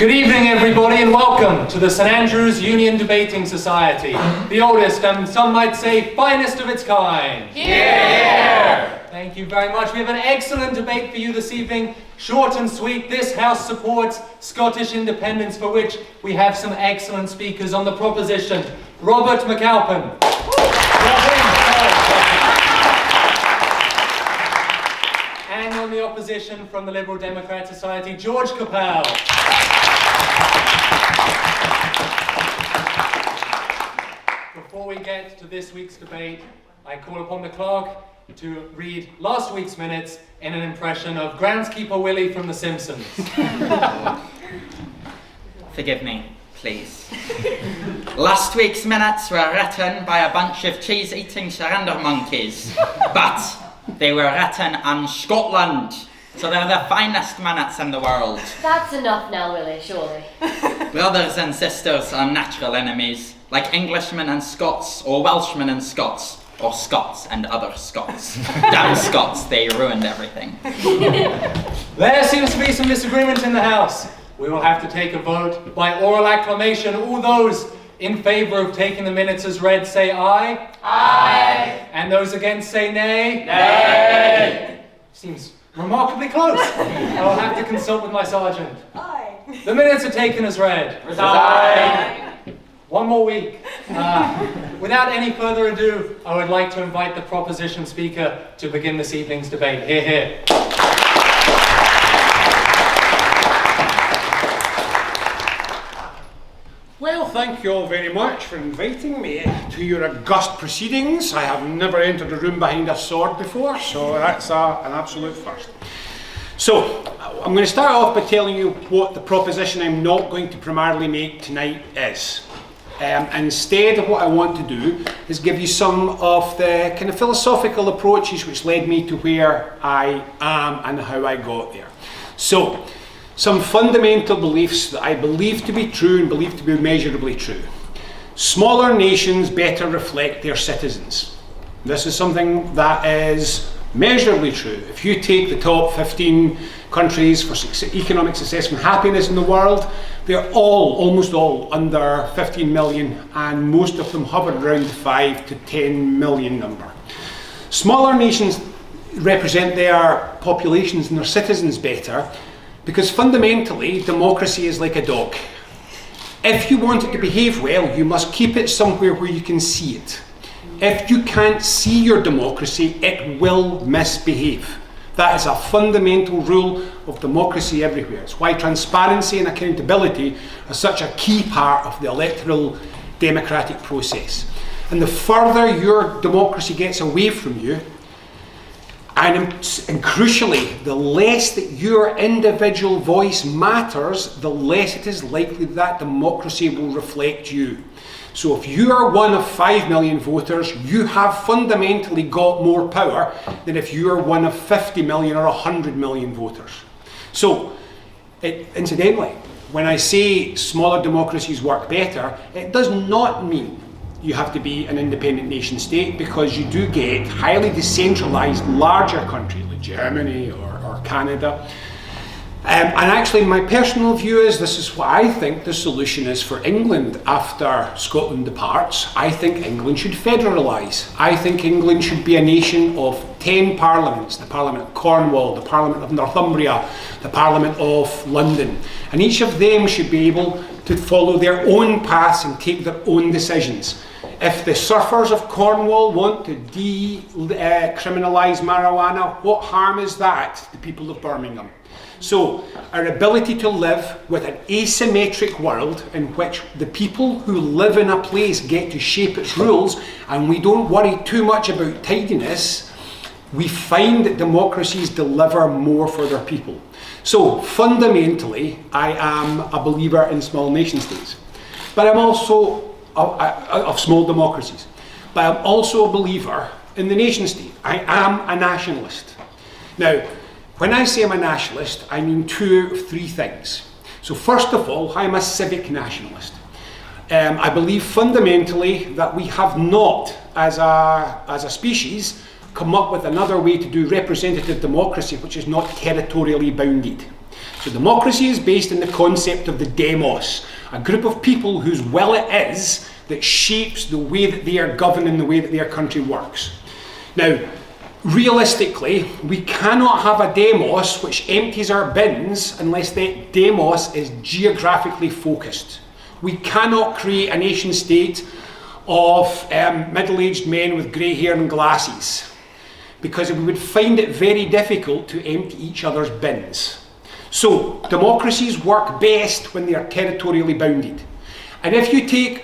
Good evening, everybody, and welcome to the St Andrews Union Debating Society, the oldest and some might say finest of its kind. Here! Thank you very much. We have an excellent debate for you this evening. Short and sweet, this House supports Scottish independence, for which we have some excellent speakers on the proposition. Robert McAlpine. And on the opposition from the Liberal Democrat Society, George Capell. Before we get to this week's debate, I call upon the clerk to read last week's minutes in an impression of Groundskeeper Willie from The Simpsons. Forgive me, please. Last week's minutes were written by a bunch of cheese-eating surrender monkeys, but they were written in Scotland, so they're the finest minutes in the world. That's enough now, Willie, surely. Brothers and sisters are natural enemies, like Englishmen and Scots, or Welshmen and Scots, or Scots and other Scots. Damn Scots, they ruined everything. There seems to be some disagreement in the House. We will have to take a vote by oral acclamation. All those in favour of taking the minutes as read say aye. Aye. And those against say nay. Nay. Seems remarkably close. I will have to consult with my sergeant. Aye. The minutes are taken as read. Aye. One more week. Without any further ado, I would like to invite the proposition speaker to begin this evening's debate. Hear, hear. Well, thank you all very much for inviting me to your august proceedings. I have never entered a room behind a sword before, so that's an absolute first. So, I'm going to start off by telling you what the proposition I'm not going to primarily make tonight is. Instead, of what I want to do is give you some of the kind of philosophical approaches which led me to where I am and how I got there. So, some fundamental beliefs that I believe to be true and believe to be measurably true. Smaller nations better reflect their citizens. This is something that is measurably true. If you take the top 15 countries for economic success and happiness in the world, they're almost all under 15 million, and most of them hover around the 5 to 10 million number. Smaller nations represent their populations and their citizens better because fundamentally democracy is like a dog. If you want it to behave well, you must keep it somewhere where you can see it. If you can't see your democracy, it will misbehave. That is a fundamental rule of democracy everywhere. It's why transparency and accountability are such a key part of the electoral democratic process. And the further your democracy gets away from you, and crucially, the less that your individual voice matters, the less it is likely that democracy will reflect you. So if you are one of 5 million voters, you have fundamentally got more power than if you are one of 50 million or 100 million voters. So, incidentally, when I say smaller democracies work better, it does not mean you have to be an independent nation state, because you do get highly decentralised larger countries like Germany or Canada. And actually my personal view is this is what I think the solution is for England after Scotland departs. I think England should federalise. I think England should be a nation of 10 parliaments, the Parliament of Cornwall, the Parliament of Northumbria, the Parliament of London. And each of them should be able to follow their own paths and take their own decisions. If the surfers of Cornwall want to decriminalise marijuana, what harm is that to the people of Birmingham? So, our ability to live with an asymmetric world in which the people who live in a place get to shape its rules, and we don't worry too much about tidiness, we find that democracies deliver more for their people. So, fundamentally, I am a believer in small nation states. But I'm also of small democracies. But I'm also a believer in the nation state. I am a nationalist. Now, when I say I'm a nationalist, I mean 2 of 3 things. So first of all, I'm a civic nationalist. I believe fundamentally that we have not, as a species, come up with another way to do representative democracy which is not territorially bounded. So democracy is based on the concept of the demos, a group of people whose will it is that shapes the way that they are governed and the way that their country works. Now, realistically, we cannot have a demos which empties our bins unless that demos is geographically focused. We cannot create a nation state of middle-aged men with grey hair and glasses, because we would find it very difficult to empty each other's bins. So, democracies work best when they are territorially bounded. And if you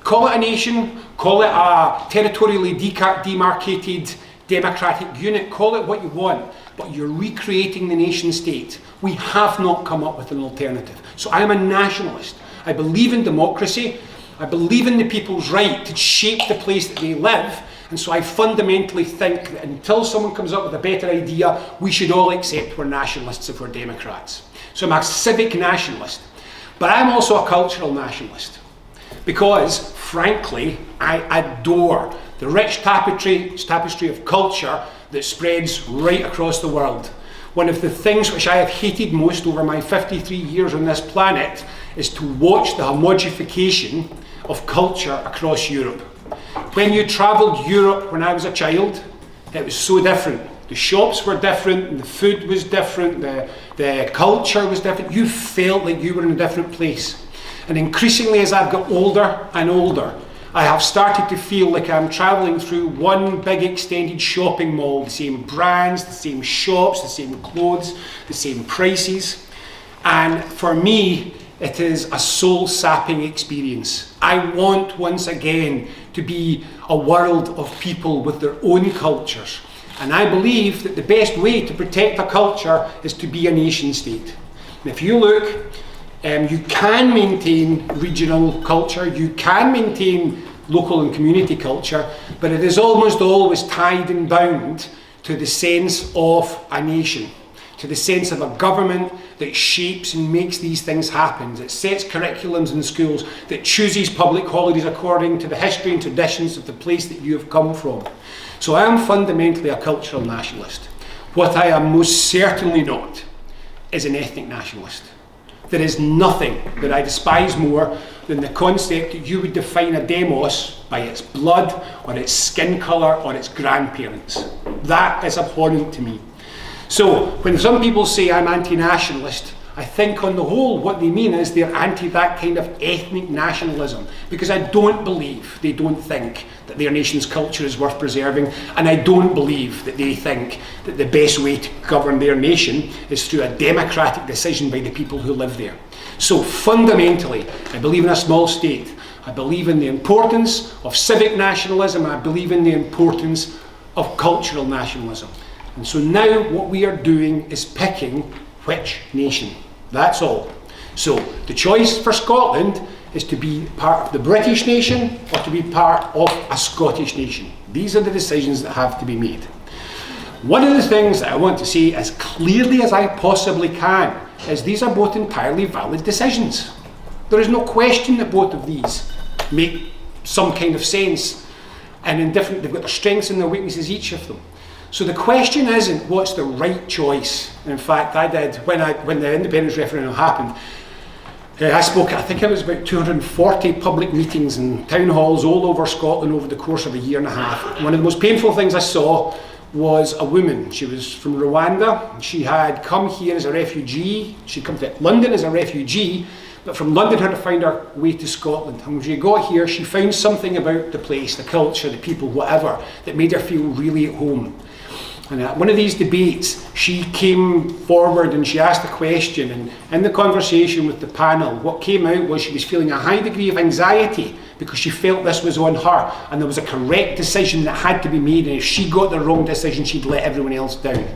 call it a nation, call it a territorially demarcated democratic unit, call it what you want, but you're recreating the nation state. We have not come up with an alternative. So I am a nationalist. I believe in democracy. I believe in the people's right to shape the place that they live. And so I fundamentally think that until someone comes up with a better idea, we should all accept we're nationalists if we're Democrats. So I'm a civic nationalist. But I'm also a cultural nationalist. Because, frankly, I adore the rich tapestry of culture that spreads right across the world. One of the things which I have hated most over my 53 years on this planet is to watch the homogeneification of culture across Europe. When you travelled Europe when I was a child, it was so different. The shops were different, and the food was different, the culture was different. You felt like you were in a different place. And increasingly as I've got older and older, I have started to feel like I'm travelling through one big extended shopping mall, the same brands, the same shops, the same clothes, the same prices. And for me, it is a soul-sapping experience. I want, once again, to be a world of people with their own cultures. And I believe that the best way to protect a culture is to be a nation state. And if you look, you can maintain regional culture, you can maintain local and community culture, but it is almost always tied and bound to the sense of a nation, to the sense of a government that shapes and makes these things happen, that sets curriculums in schools, that chooses public holidays according to the history and traditions of the place that you have come from. So I am fundamentally a cultural nationalist. What I am most certainly not is an ethnic nationalist. There is nothing that I despise more than the concept that you would define a demos by its blood or its skin colour or its grandparents. That is abhorrent to me. So when some people say I'm anti-nationalist, I think on the whole what they mean is they're anti that kind of ethnic nationalism, because I don't believe they don't think that their nation's culture is worth preserving, and I don't believe that they think that the best way to govern their nation is through a democratic decision by the people who live there. So fundamentally, I believe in a small state. I believe in the importance of civic nationalism. I believe in the importance of cultural nationalism. And so now what we are doing is picking which nation. That's all. So the choice for Scotland is to be part of the British nation or to be part of a Scottish nation. These are the decisions that have to be made. One of the things that I want to say as clearly as I possibly can is these are both entirely valid decisions. There is no question that both of these make some kind of sense, and they've got their strengths and their weaknesses, each of them. So the question isn't what's the right choice. In fact, I did, when the independence referendum happened, I spoke at, I think it was about 240 public meetings and town halls all over Scotland over the course of a year and a half. One of the most painful things I saw was a woman. She was from Rwanda. She had come here as a refugee. She'd come to London as a refugee, but from London had to find her way to Scotland. And when she got here, she found something about the place, the culture, the people, whatever, that made her feel really at home. And at one of these debates, she came forward and she asked a question, and in the conversation with the panel, what came out was she was feeling a high degree of anxiety because she felt this was on her and there was a correct decision that had to be made, and if she got the wrong decision, she'd let everyone else down.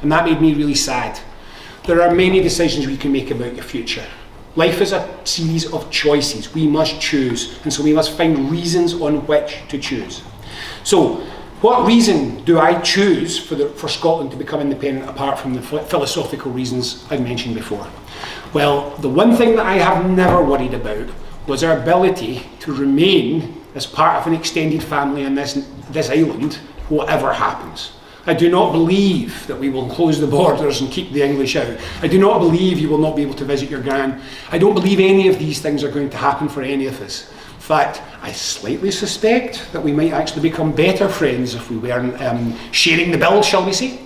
And that made me really sad. There are many decisions we can make about your future. Life is a series of choices. We must choose, and so we must find reasons on which to choose. So, what reason do I choose for Scotland to become independent apart from the philosophical reasons I mentioned before? Well, the one thing that I have never worried about was our ability to remain as part of an extended family on this island, whatever happens. I do not believe that we will close the borders and keep the English out. I do not believe you will not be able to visit your gran. I don't believe any of these things are going to happen for any of us. In fact, I slightly suspect that we might actually become better friends if we weren't sharing the bill, shall we say.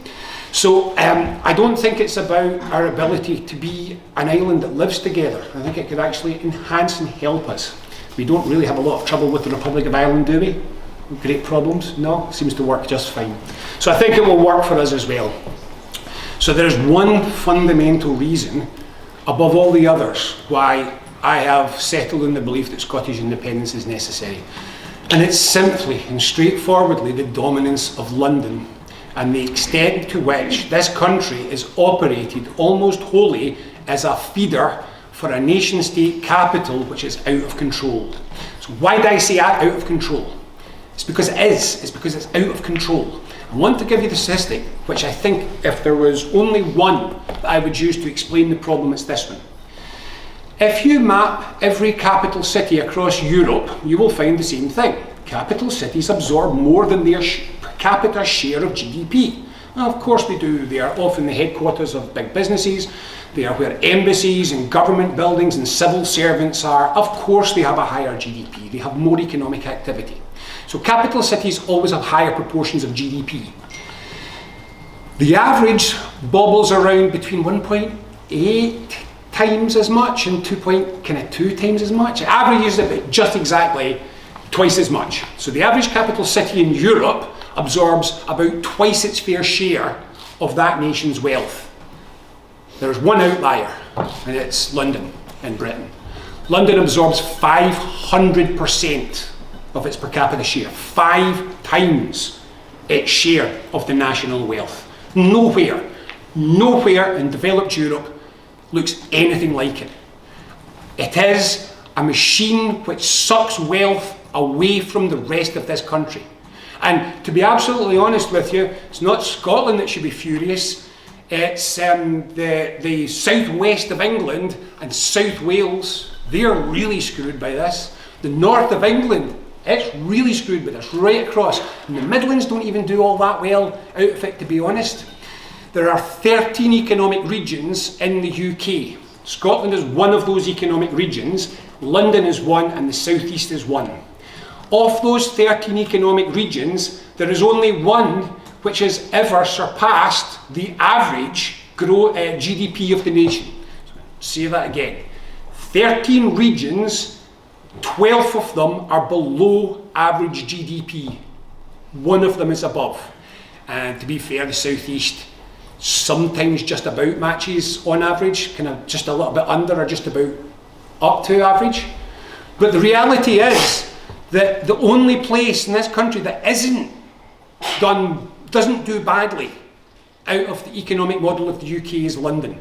So I don't think it's about our ability to be an island that lives together. I think it could actually enhance and help us. We don't really have a lot of trouble with the Republic of Ireland, do we? Great problems? No, it seems to work just fine. So I think it will work for us as well. So there's one fundamental reason, above all the others, why I have settled in the belief that Scottish independence is necessary. And it's simply and straightforwardly the dominance of London and the extent to which this country is operated almost wholly as a feeder for a nation-state capital which is out of control. So why do I say out of control? It's because it is. It's because it's out of control. I want to give you the statistic, which I think if there was only one that I would use to explain the problem, it's this one. If you map every capital city across Europe, you will find the same thing. Capital cities absorb more than their per capita share of GDP. Now, of course they do. They are often the headquarters of big businesses. They are where embassies and government buildings and civil servants are. Of course they have a higher GDP. They have more economic activity. So capital cities always have higher proportions of GDP. The average bobbles around between 1.8 times as much and 2 times as much. The average is about just exactly twice as much. So the average capital city in Europe absorbs about twice its fair share of that nation's wealth. There's one outlier, and it's London in Britain. London absorbs 500% of its per capita share, 5 times its share of the national wealth. Nowhere in developed Europe looks anything like it. It is a machine which sucks wealth away from the rest of this country. And to be absolutely honest with you, it's not Scotland that should be furious. It's the southwest of England and South Wales. They're really screwed by this. The north of England, it's really screwed by this, right across. And the Midlands don't even do all that well out of it, to be honest. There are 13 economic regions in the UK. Scotland is one of those economic regions. London is one, and the southeast is one. Of those 13 economic regions, there is only one which has ever surpassed the average GDP of the nation. Say that again. 13 regions, 12 of them are below average GDP. One of them is above. And to be fair, the southeast sometimes just about matches on average, kind of just a little bit under or just about up to average. But the reality is that the only place in this country that doesn't do badly out of the economic model of the UK is London.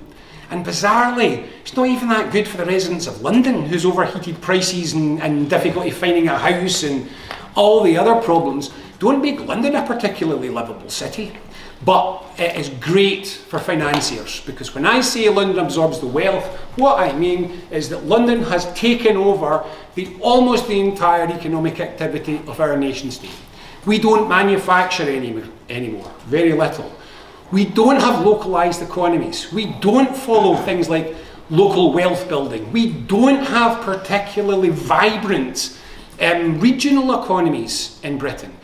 And bizarrely, it's not even that good for the residents of London, whose overheated prices and difficulty finding a house and all the other problems don't make London a particularly livable city. But it is great for financiers, because when I say London absorbs the wealth, what I mean is that London has taken over almost the entire economic activity of our nation state. We don't manufacture anymore, very little. We don't have localised economies. We don't follow things like local wealth building. We don't have particularly vibrant regional economies in Britain.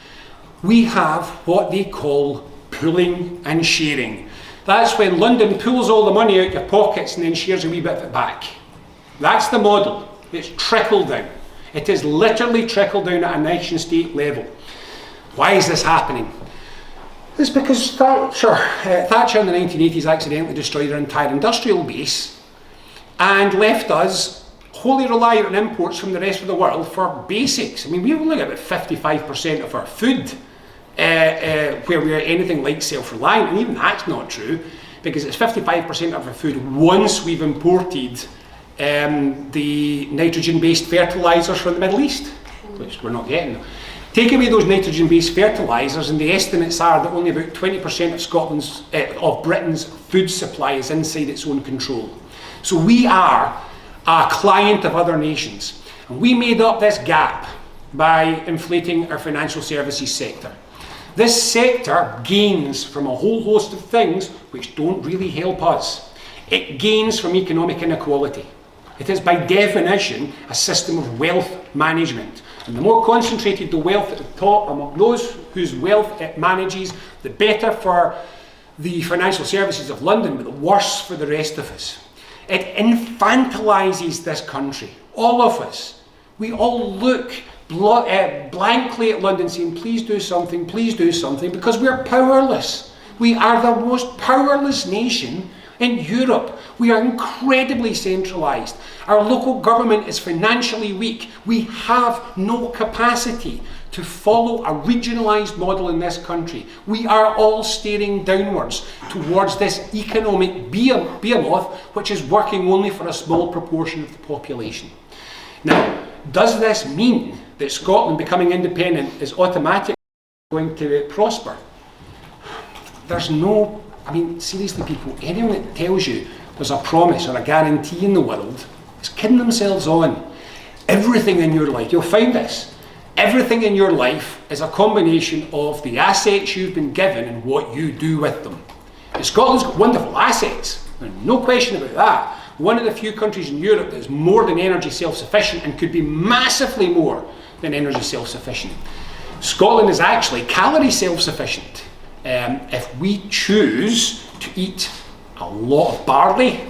We have what they call pooling and sharing. That's when London pulls all the money out your pockets and then shares a wee bit of it back. That's the model. It's trickle down. It is literally trickle down at a nation state level. Why is this happening? It's because Thatcher in the 1980s accidentally destroyed our entire industrial base and left us wholly reliant on imports from the rest of the world for basics. I mean, we only get about 55% of our food where we are anything like self-reliant, and even that's not true, because it's 55% of our food once we've imported the nitrogen-based fertilisers from the Middle East, which we're not getting. Take away those nitrogen-based fertilisers, and the estimates are that only about 20% of Britain's food supply is inside its own control. So we are a client of other nations, and we made up this gap by inflating our financial services sector. This sector gains from a whole host of things which don't really help us. It gains from economic inequality. It is by definition a system of wealth management. And the more concentrated the wealth at the top among those whose wealth it manages, the better for the financial services of London, but the worse for the rest of us. It infantilises this country, all of us. We all look blankly at London saying, please do something, because we're powerless. We are the most powerless nation in Europe. We are incredibly centralised. Our local government is financially weak. We have no capacity to follow a regionalised model in this country. We are all staring downwards towards this economic behemoth which is working only for a small proportion of the population. Now, does this mean that Scotland becoming independent is automatically going to prosper? There's no, seriously people, anyone that tells you there's a promise or a guarantee in the world is kidding themselves on. Everything in your life, you'll find this, everything in your life is a combination of the assets you've been given and what you do with them. And Scotland's got wonderful assets, no question about that. One of the few countries in Europe that is more than energy self-sufficient and could be massively more than energy self-sufficient. Scotland is actually calorie self-sufficient. If we choose to eat a lot of barley,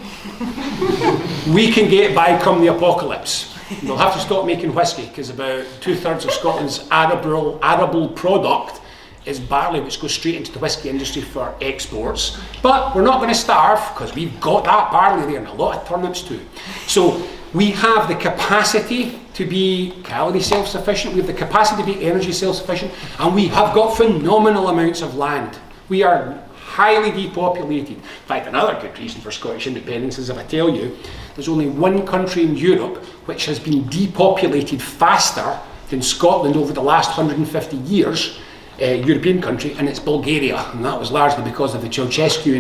we can get by come the apocalypse. We'll have to stop making whiskey because about 2/3 of Scotland's arable product is barley, which goes straight into the whiskey industry for exports. But we're not going to starve because we've got that barley there and a lot of turnips too. So we have the capacity to be calorie self-sufficient, we have the capacity to be energy self-sufficient, and we have got phenomenal amounts of land. We are highly depopulated. In fact, another good reason for Scottish independence is if I tell you, there's only one country in Europe which has been depopulated faster than Scotland over the last 150 years, European country, and it's Bulgaria, and that was largely because of the Ceausescu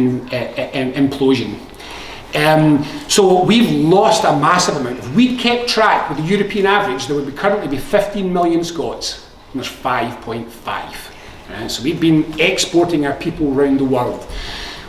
implosion. So we've lost a massive amount. If we'd kept track with the European average, there would currently be 15 million Scots, and there's 5.5. So we've been exporting our people around the world.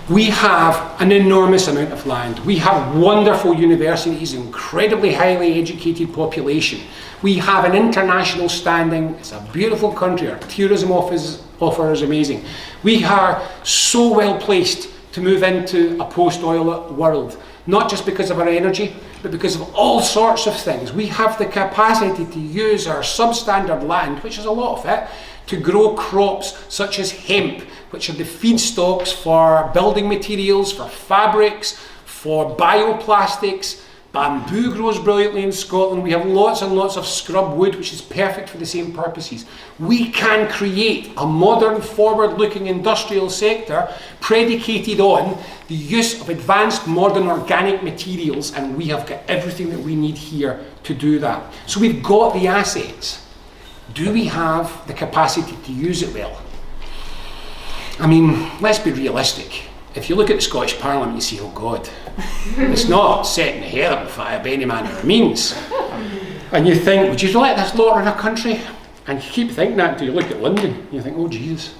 We have an enormous amount of land. We have wonderful universities, incredibly highly educated population. We have an international standing. It's a beautiful country. Our tourism offer is amazing. We are so well placed to move into a post-oil world, not just because of our energy, but because of all sorts of things. We have the capacity to use our substandard land, which is a lot of it, to grow crops such as hemp, which are the feedstocks for building materials, for fabrics, for bioplastics. Bamboo grows brilliantly in Scotland. We have lots and lots of scrub wood, which is perfect for the same purposes. We can create a modern, forward-looking industrial sector predicated on the use of advanced, modern, organic materials, and we have got everything that we need here to do that. So we've got the assets. Do we have the capacity to use it well? Let's be realistic. If you look at the Scottish Parliament, you see, oh God, it's not setting the hair on fire by any manner of means. And you think, would you let this lot run a country? And you keep thinking that until you look at London, and you think, oh Jesus.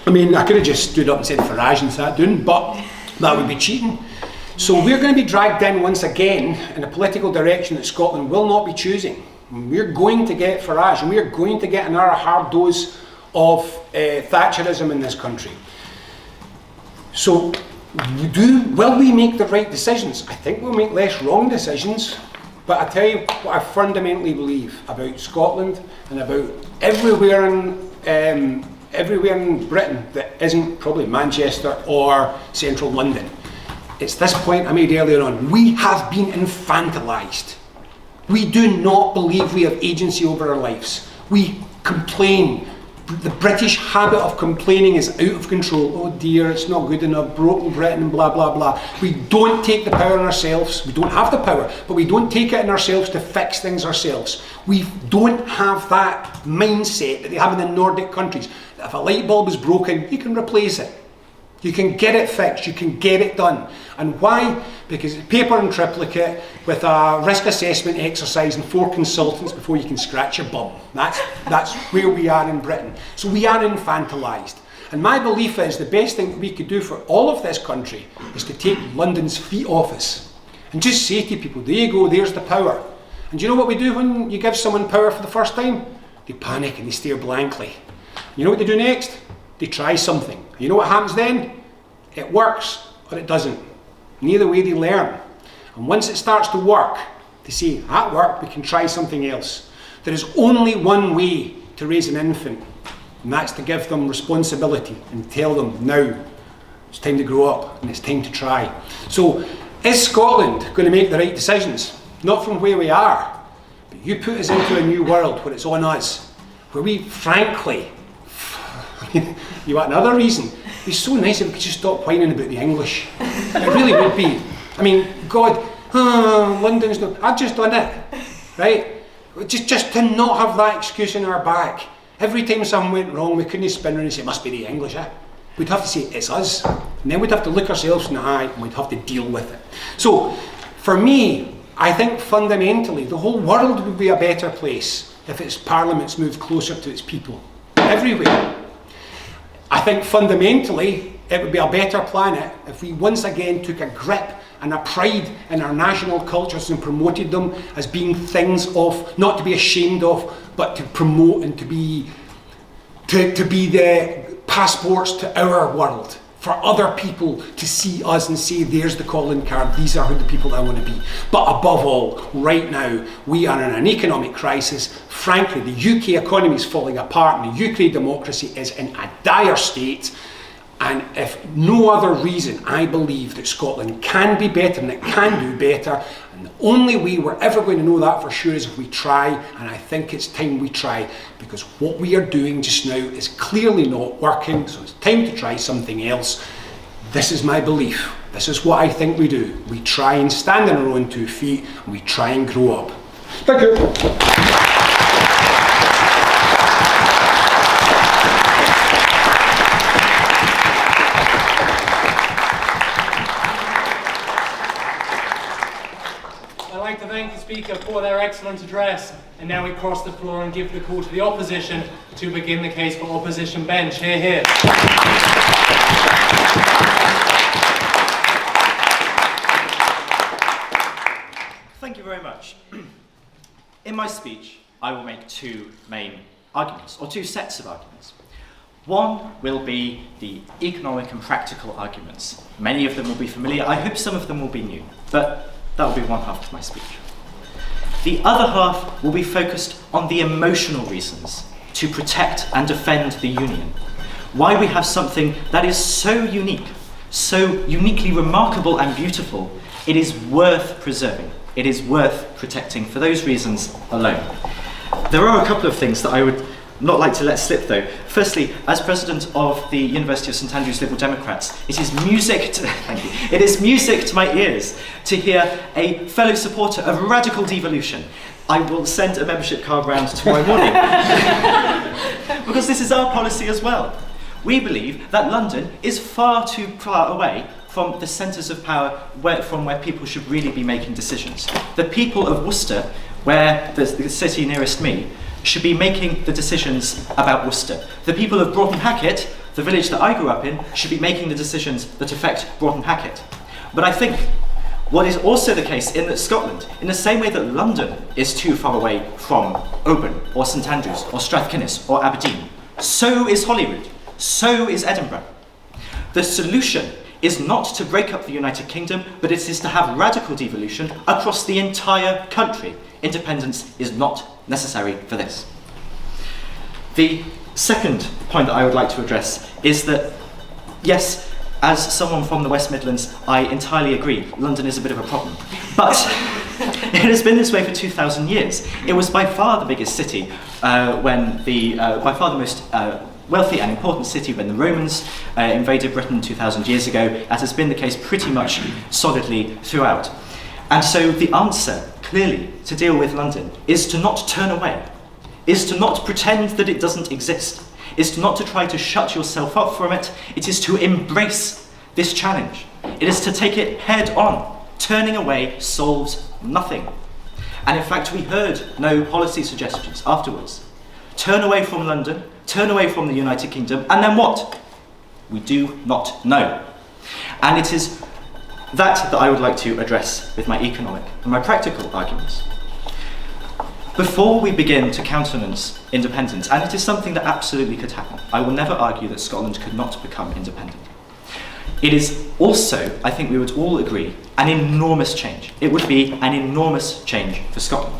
I could have just stood up and said Farage and sat down, but that would be cheating. So we're going to be dragged in once again in a political direction that Scotland will not be choosing. We're going to get Farage, and we're going to get another hard dose of Thatcherism in this country. So, will we make the right decisions? I think we'll make less wrong decisions, but I tell you what I fundamentally believe about Scotland and about everywhere in Britain that isn't probably Manchester or central London. It's this point I made earlier on. We have been infantilised. We do not believe we have agency over our lives. We complain. The British habit of complaining is out of control. Oh dear, it's not good enough, broken Britain, blah, blah, blah. We don't take the power in ourselves. We don't have the power, but we don't take it in ourselves to fix things ourselves. We don't have that mindset that they have in the Nordic countries. That if a light bulb is broken, you can replace it. You can get it fixed, you can get it done. And why? Because it's paper and triplicate with a risk assessment exercise and 4 consultants before you can scratch your bum. That's where we are in Britain. So we are infantilised. And my belief is the best thing that we could do for all of this country is to take London's feet off us and just say to people, there you go, there's the power. And do you know what we do when you give someone power for the first time? They panic and they stare blankly. You know what they do next? They try something. You know what happens then? It works or it doesn't. And either way they learn. And once it starts to work, they say, that worked, we can try something else. There is only one way to raise an infant, and that's to give them responsibility and tell them now it's time to grow up and it's time to try. So is Scotland going to make the right decisions? Not from where we are, but you put us into a new world where it's on us, where we frankly, you want another reason, it'd be so nice if we could just stop whining about the English. It really would be. I mean, God, London's not, I've just done it, right? Just to not have that excuse in our back. Every time something went wrong, we couldn't spin around and say, it must be the English, eh? We'd have to say, it's us. And then we'd have to look ourselves in the eye and we'd have to deal with it. So, for me, I think fundamentally, the whole world would be a better place if its parliaments moved closer to its people. Everywhere. I think fundamentally, it would be a better planet if we once again took a grip and a pride in our national cultures and promoted them as being things of, not to be ashamed of, but to promote and to be the passports to our world, for other people to see us and say, there's the calling card, these are the people I want to be. But above all, right now, we are in an economic crisis. Frankly, the UK economy is falling apart and the UK democracy is in a dire state. And if no other reason, I believe that Scotland can be better and it can do better. And the only way we're ever going to know that for sure is if we try. And I think it's time we try, because what we are doing just now is clearly not working. So it's time to try something else. This is my belief. This is what I think we do. We try and stand on our own 2 feet and we try and grow up. Thank you. I'd like to thank the Speaker for their excellent address, and now we cross the floor and give the call to the opposition to begin the case for opposition bench. Hear, hear. Thank you very much. In my speech, I will make 2 main arguments, or 2 sets of arguments. One will be the economic and practical arguments. Many of them will be familiar. I hope some of them will be new, but that will be one half of my speech. The other half will be focused on the emotional reasons to protect and defend the Union. Why we have something that is so unique, so uniquely remarkable and beautiful, it is worth preserving. It is worth protecting for those reasons alone. There are a couple of things that I would not like to let slip though. Firstly, as president of the University of St Andrews Liberal Democrats, it is music to, thank you. It is music to my ears to hear a fellow supporter of radical devolution. I will send a membership card round tomorrow morning. Because this is our policy as well. We believe that London is far too far away from the centres of power from where people should really be making decisions. The people of Worcester, where the city nearest me, should be making the decisions about Worcester. The people of Broughton Hackett, the village that I grew up in, should be making the decisions that affect Broughton Hackett. But I think what is also the case in Scotland, in the same way that London is too far away from Oban or St Andrews or Strathkinnis or Aberdeen, so is Holyrood, so is Edinburgh. The solution is not to break up the United Kingdom, but it is to have radical devolution across the entire country. Independence is not necessary for this. The second point that I would like to address is that, yes, as someone from the West Midlands, I entirely agree, London is a bit of a problem. But it has been this way for 2,000 years. It was by far the biggest city by far the most wealthy and important city when the Romans invaded Britain 2,000 years ago, as has been the case pretty much solidly throughout. And so the answer, clearly, to deal with London is to not turn away, is to not pretend that it doesn't exist, is not to try to shut yourself up from it, it is to embrace this challenge. It is to take it head on. Turning away solves nothing. And in fact, we heard no policy suggestions afterwards. Turn away from London, turn away from the United Kingdom, and then what? We do not know. And it is that I would like to address with my economic and my practical arguments. Before we begin to countenance independence, and it is something that absolutely could happen, I will never argue that Scotland could not become independent. It is also, I think we would all agree, an enormous change. It would be an enormous change for Scotland.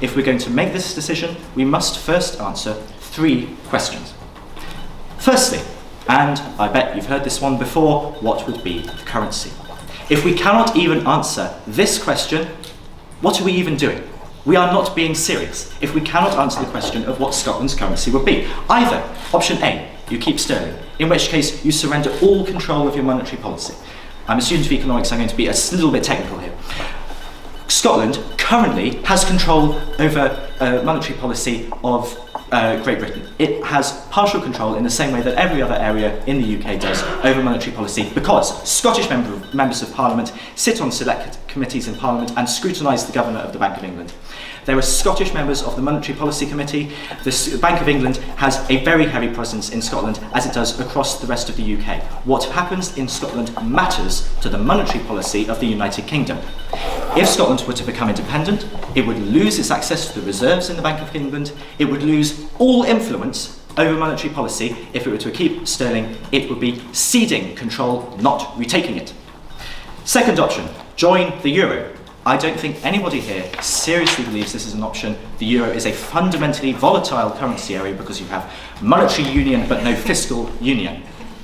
If we're going to make this decision, we must first answer 3 questions. Firstly, and I bet you've heard this one before, what would be the currency? If we cannot even answer this question, what are we even doing? We are not being serious if we cannot answer the question of what Scotland's currency would be. Either, option A, you keep sterling, in which case you surrender all control of your monetary policy. I'm a student of economics, I'm going to be a little bit technical here. Scotland currently has control over monetary policy of Great Britain. It has partial control in the same way that every other area in the UK does over monetary policy, because Scottish members of Parliament sit on select committees in Parliament and scrutinise the Governor of the Bank of England. There are Scottish members of the Monetary Policy Committee. The Bank of England has a very heavy presence in Scotland, as it does across the rest of the UK. What happens in Scotland matters to the monetary policy of the United Kingdom. If Scotland were to become independent, it would lose its access to the reserves in the Bank of England. It would lose all influence over monetary policy. If it were to keep sterling, it would be ceding control, not retaking it. Second option, join the euro. I don't think anybody here seriously believes this is an option. The euro is a fundamentally volatile currency area because you have monetary union but no fiscal union.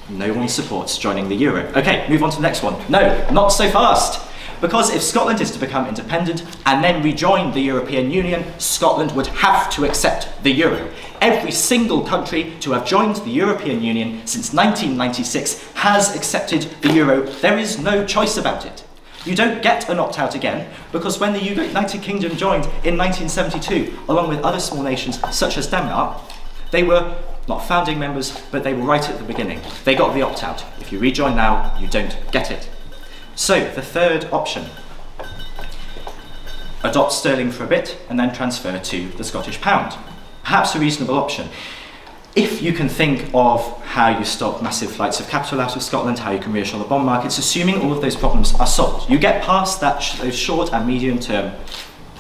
No one supports joining the euro. Okay, move on to the next one. No, not so fast. Because if Scotland is to become independent and then rejoin the European Union, Scotland would have to accept the euro. Every single country to have joined the European Union since 1996 has accepted the euro. There is no choice about it. You don't get an opt-out again, because when the United Kingdom joined in 1972, along with other small nations such as Denmark, they were not founding members, but they were right at the beginning. They got the opt-out. If you rejoin now, you don't get it. So, the third option. Adopt sterling for a bit and then transfer to the Scottish pound. Perhaps a reasonable option. If you can think of how you stop massive flights of capital out of Scotland, how you can reassure the bond markets, assuming all of those problems are solved, you get past those short and medium term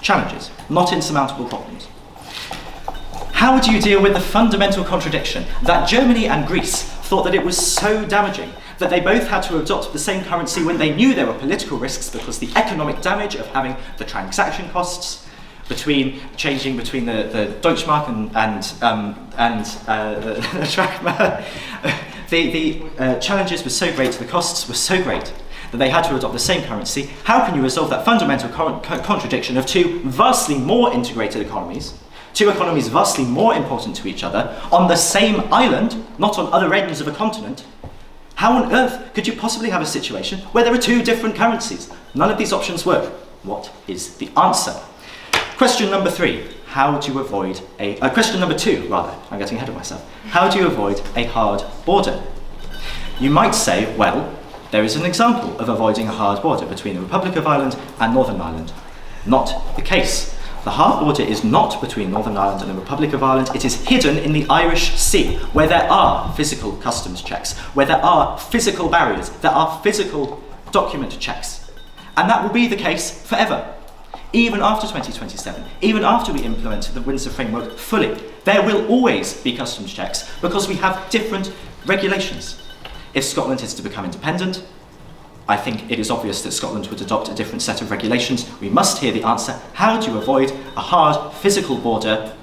challenges, not insurmountable problems. How do you deal with the fundamental contradiction that Germany and Greece thought that it was so damaging that they both had to adopt the same currency when they knew there were political risks, because the economic damage of having the transaction costs changing between the Deutschmark and the Drachma, the challenges were so great, the costs were so great that they had to adopt the same currency. How can you resolve that fundamental contradiction of two vastly more integrated economies, two economies vastly more important to each other, on the same island, not on other ends of a continent? How on earth could you possibly have a situation where there are two different currencies? None of these options work. What is the answer? Question number 3. How do you avoid question number 2, rather. I'm getting ahead of myself. How do you avoid a hard border? You might say, well, there is an example of avoiding a hard border between the Republic of Ireland and Northern Ireland. Not the case. The hard border is not between Northern Ireland and the Republic of Ireland. It is hidden in the Irish Sea, where there are physical customs checks, where there are physical barriers, there are physical document checks. And that will be the case forever. Even after 2027, even after we implement the Windsor Framework fully, there will always be customs checks because we have different regulations. If Scotland is to become independent, I think it is obvious that Scotland would adopt a different set of regulations. We must hear the answer. How do you avoid a hard physical border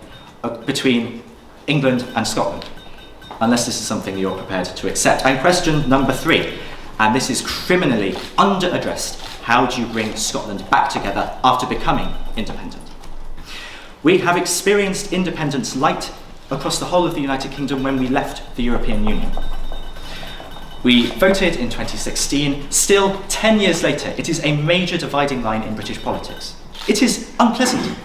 between England and Scotland? Unless this is something you're prepared to accept. And question number 3, and this is criminally under-addressed. How do you bring Scotland back together after becoming independent? We have experienced independence light across the whole of the United Kingdom when we left the European Union. We voted in 2016. Still, 10 years later, it is a major dividing line in British politics. It is unpleasant.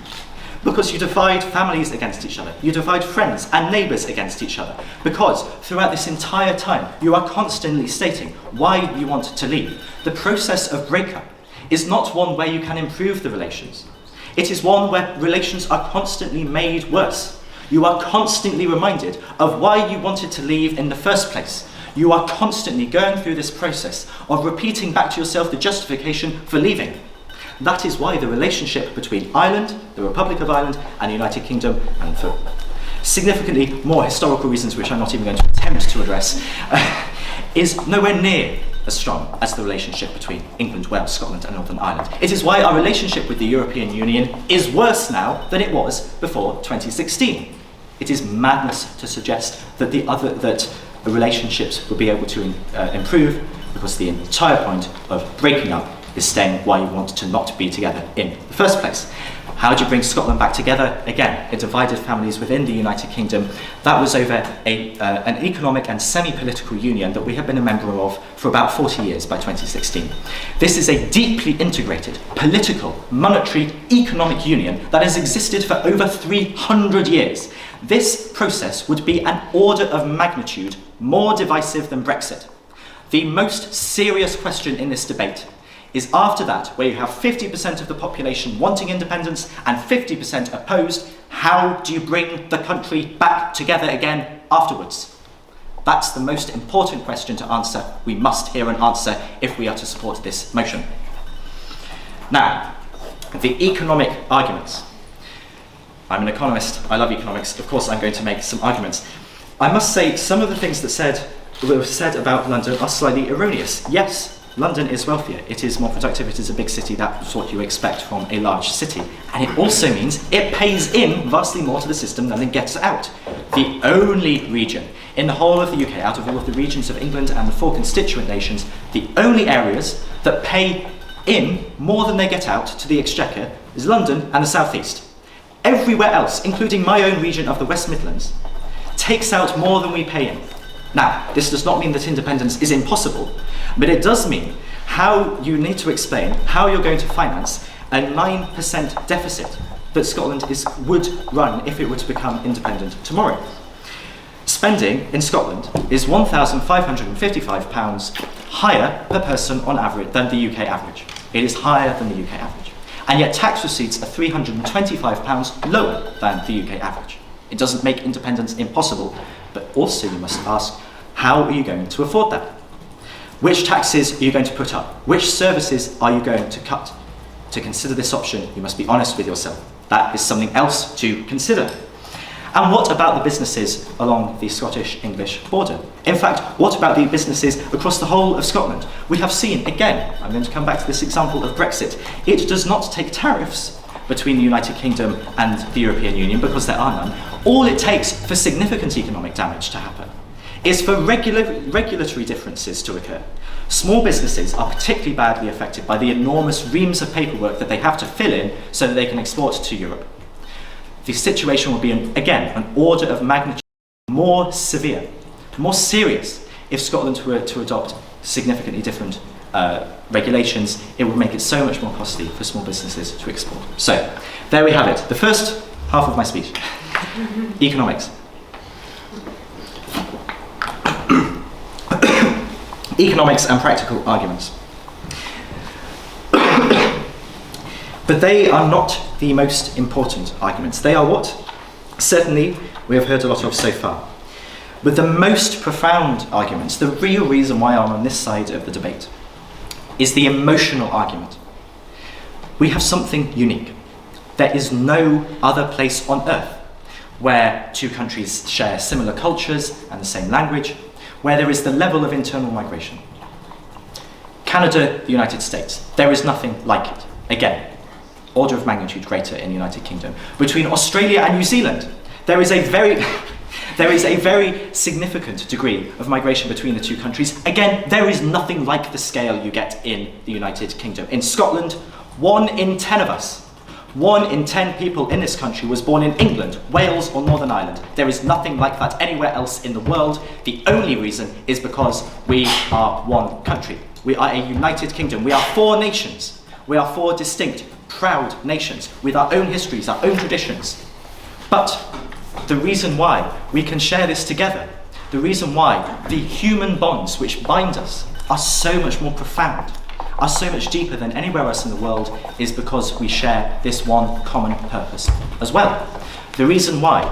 Because you divide families against each other. You divide friends and neighbours against each other. Because throughout this entire time, you are constantly stating why you want to leave. The process of breakup is not one where you can improve the relations. It is one where relations are constantly made worse. You are constantly reminded of why you wanted to leave in the first place. You are constantly going through this process of repeating back to yourself the justification for leaving. That is why the relationship between Ireland, the Republic of Ireland, and the United Kingdom, and for significantly more historical reasons which I'm not even going to attempt to address, is nowhere near as strong as the relationship between England, Wales, Scotland, and Northern Ireland. It is why our relationship with the European Union is worse now than it was before 2016. It is madness to suggest that the relationships will be able to improve, because the entire point of breaking up is staying why you want to not be together in the first place. How do you bring Scotland back together? Again, it divided families within the United Kingdom. That was over an economic and semi-political union that we have been a member of for about 40 years by 2016. This is a deeply integrated political, monetary, economic union that has existed for over 300 years. This process would be an order of magnitude more divisive than Brexit. The most serious question in this debate is after that, where you have 50% of the population wanting independence and 50% opposed, how do you bring the country back together again afterwards? That's the most important question to answer. We must hear an answer if we are to support this motion. Now, the economic arguments. I'm an economist, I love economics, of course I'm going to make some arguments. I must say some of the things that were said about London are slightly erroneous. Yes, London is wealthier, it is more productive, it is a big city, that's what you expect from a large city. And it also means it pays in vastly more to the system than it gets out. The only region in the whole of the UK, out of all of the regions of England and the 4 constituent nations, the only areas that pay in more than they get out to the Exchequer is London and the South East. Everywhere else, including my own region of the West Midlands, takes out more than we pay in. Now, this does not mean that independence is impossible, but it does mean how you need to explain how you're going to finance a 9% deficit that Scotland would run if it were to become independent tomorrow. Spending in Scotland is £1,555 higher per person on average than the UK average. It is higher than the UK average. And yet tax receipts are £325 lower than the UK average. It doesn't make independence impossible, but also you must ask, how are you going to afford that? Which taxes are you going to put up? Which services are you going to cut? To consider this option, you must be honest with yourself. That is something else to consider. And what about the businesses along the Scottish-English border? In fact, what about the businesses across the whole of Scotland? We have seen, again, I'm going to come back to this example of Brexit, it does not take tariffs between the United Kingdom and the European Union, because there are none. All it takes for significant economic damage to happen is for regulatory differences to occur. Small businesses are particularly badly affected by the enormous reams of paperwork that they have to fill in so that they can export to Europe. The situation will be, again, an order of magnitude more severe, more serious. If Scotland were to adopt significantly different regulations, it would make it so much more costly for small businesses to export. So, there we have it. The first half of my speech. Economics. Economics and practical arguments. But they are not the most important arguments. They are what, certainly, we have heard a lot of so far. But the most profound arguments, the real reason why I'm on this side of the debate, is the emotional argument. We have something unique. There is no other place on earth where two countries share similar cultures and the same language, where there is the level of internal migration. Canada, the United States, there is nothing like it. Again, order of magnitude greater in the United Kingdom. Between Australia and New Zealand, there is a very significant degree of migration between the two countries. Again, there is nothing like the scale you get in the United Kingdom. In Scotland, 1 in 10 of us, 1 in 10 people in this country was born in England, Wales or Northern Ireland. There is nothing like that anywhere else in the world. The only reason is because we are one country. We are a united kingdom. We are 4 nations. We are 4 distinct, proud nations with our own histories, our own traditions. But the reason why we can share this together, the reason why the human bonds which bind us are so much more profound, are so much deeper than anywhere else in the world, is because we share this one common purpose as well. The reason why,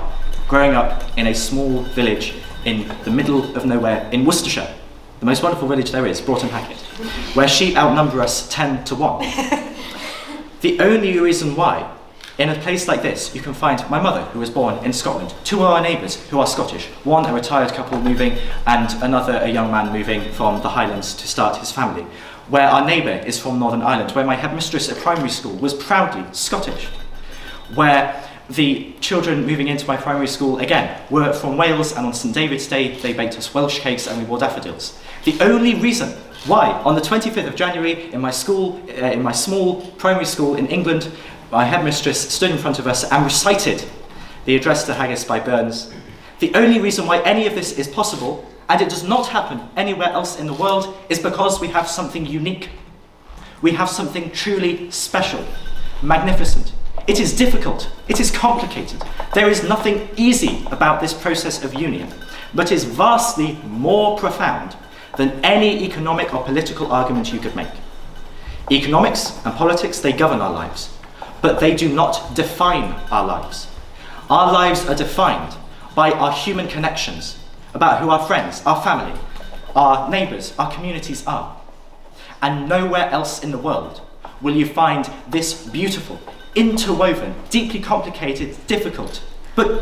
growing up in a small village in the middle of nowhere in Worcestershire, the most wonderful village there is, Broughton Hackett, where sheep outnumber us 10 to 1. The only reason why, in a place like this, you can find my mother, who was born in Scotland, two of our neighbours who are Scottish, one a retired couple moving and another a young man moving from the Highlands to start his family, where our neighbour is from Northern Ireland, where my headmistress at primary school was proudly Scottish, where the children moving into my primary school, again, were from Wales, and on St David's Day they baked us Welsh cakes and we wore daffodils. The only reason why, on the 25th of January, in my school, in my small primary school in England, my headmistress stood in front of us and recited the Address to Haggis by Burns. The only reason why any of this is possible, and it does not happen anywhere else in the world, is because we have something unique. We have something truly special, magnificent. It is difficult, it is complicated. There is nothing easy about this process of union, but is vastly more profound than any economic or political argument you could make. Economics and politics, they govern our lives, but they do not define our lives. Our lives are defined by our human connections, about who our friends, our family, our neighbours, our communities are. And nowhere else in the world will you find this beautiful, interwoven, deeply complicated, difficult, but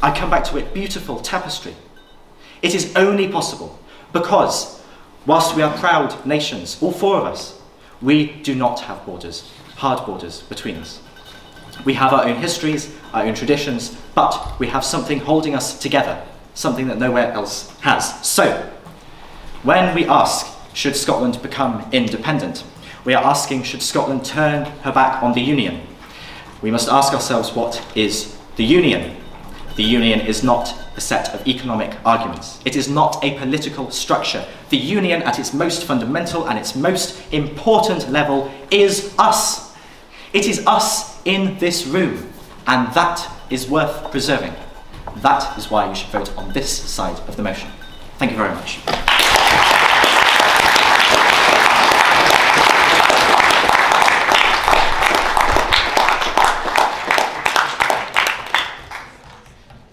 I come back to it, beautiful tapestry. It is only possible because, whilst we are proud nations, all four of us, we do not have borders, hard borders between us. We have our own histories, our own traditions, but we have something holding us together, something that nowhere else has. So, when we ask, should Scotland become independent? We are asking, should Scotland turn her back on the Union? We must ask ourselves, what is the Union? The Union is not a set of economic arguments. It is not a political structure. The Union, at its most fundamental and its most important level, is us. It is us in this room, and that is worth preserving. That is why you should vote on this side of the motion. Thank you very much.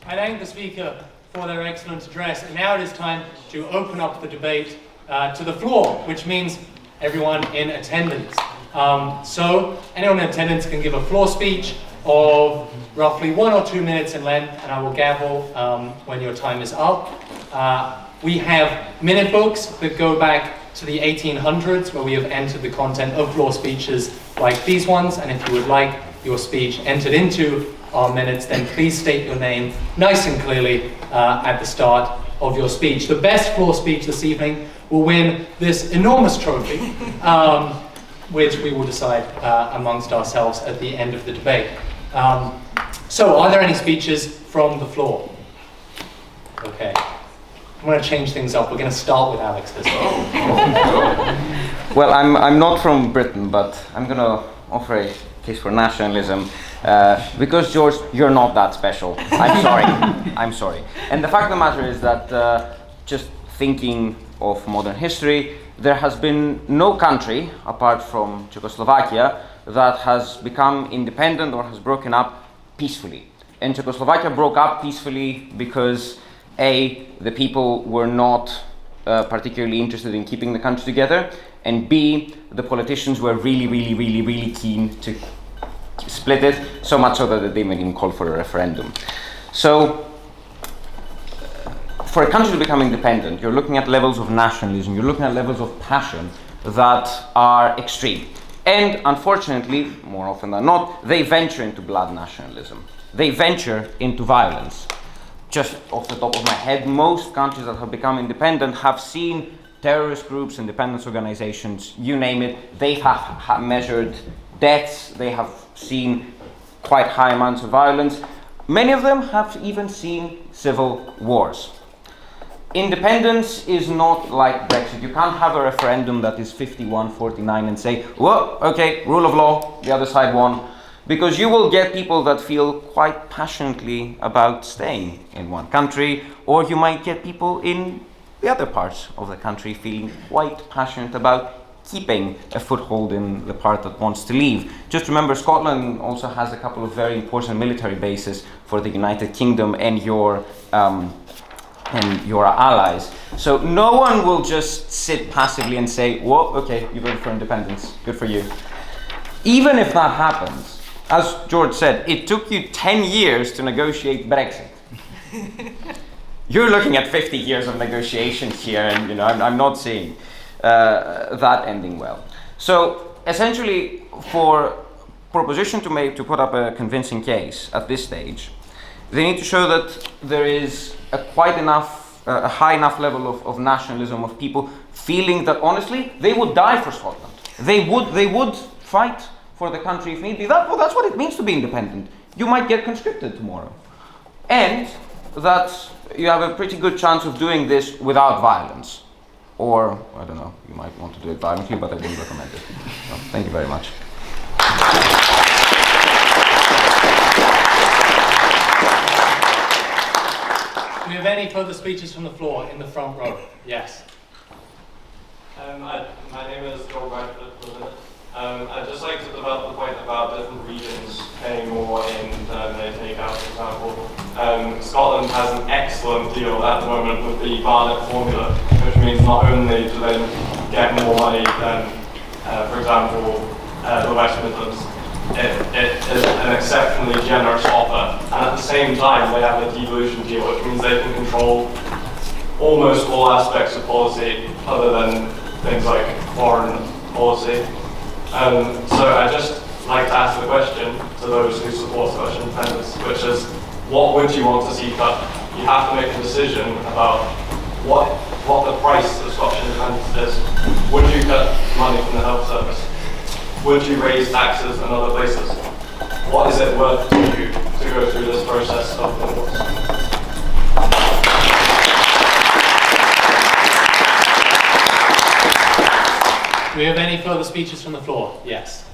I thank the Speaker for their excellent address, and now it is time to open up the debate to the floor, which means everyone in attendance. So anyone in attendance can give a floor speech of roughly 1 or 2 minutes in length, and I will gavel when your time is up. We have minute books that go back to the 1800s, where we have entered the content of floor speeches like these ones, and if you would like your speech entered into our minutes, then please state your name nice and clearly at the start of your speech. The best floor speech this evening will win this enormous trophy, which we will decide amongst ourselves at the end of the debate. So, are there any speeches from the floor? Okay. I'm going to change things up. We're going to start with Alex this time. Well, I'm not from Britain, but I'm going to offer a case for nationalism. Because, George, you're not that special. I'm sorry. I'm sorry. And the fact of the matter is that just thinking of modern history, there has been no country, apart from Czechoslovakia, that has become independent or has broken up peacefully. And Czechoslovakia broke up peacefully because A, the people were not particularly interested in keeping the country together, and B, the politicians were really keen to split it, so much so that they may even call for a referendum. So, for a country to become independent, you're looking at levels of nationalism, you're looking at levels of passion that are extreme. And unfortunately, more often than not, they venture into blood nationalism. They venture into violence. Just off the top of my head, most countries that have become independent have seen terrorist groups, independence organizations, you name it, they have measured deaths, they have seen quite high amounts of violence. Many of them have even seen civil wars. independence is not like Brexit. You can't have a referendum that is 51-49 and say, well, okay, rule of law, the other side won. Because you will get people that feel quite passionately about staying in one country, or you might get people in the other parts of the country feeling quite passionate about keeping a foothold in the part that wants to leave. Just remember, Scotland also has a couple of very important military bases for the United Kingdom and your allies. So no one will just sit passively and say, well, okay, you voted for independence, good for you. Even if that happens, as George said, it took you 10 years to negotiate Brexit. You're looking at 50 years of negotiations here, and I'm not seeing that ending well. So essentially, for proposition to put up a convincing case at this stage, they need to show that there is a high enough level of nationalism, of people feeling that honestly they would die for Scotland. They would fight for the country if need be. That's what it means to be independent. You might get conscripted tomorrow, and that you have a pretty good chance of doing this without violence. Or, I don't know, you might want to do it violently, but I wouldn't recommend it. So, thank you very much. Do we have any further speeches from the floor in the front row? Yes. My name is Joel Bradford. I'd just like to develop the point about different regions paying more in than they take out, for example. Scotland has an excellent deal at the moment with the Barnett formula, which means not only do they get more money than, for example, the West Midlands, it is an exceptionally generous offer, and at the same time they have a devolution deal, which means they can control almost all aspects of policy other than things like foreign policy. So I just like to ask the question to those who support Scottish independence, which is, what would you want to see cut? You have to make a decision about what the price of Scottish independence is. Would you cut money from the health service? Would you raise taxes in other places? What is it worth to you to go through this process of divorce? Do we have any further speeches from the floor? Yes.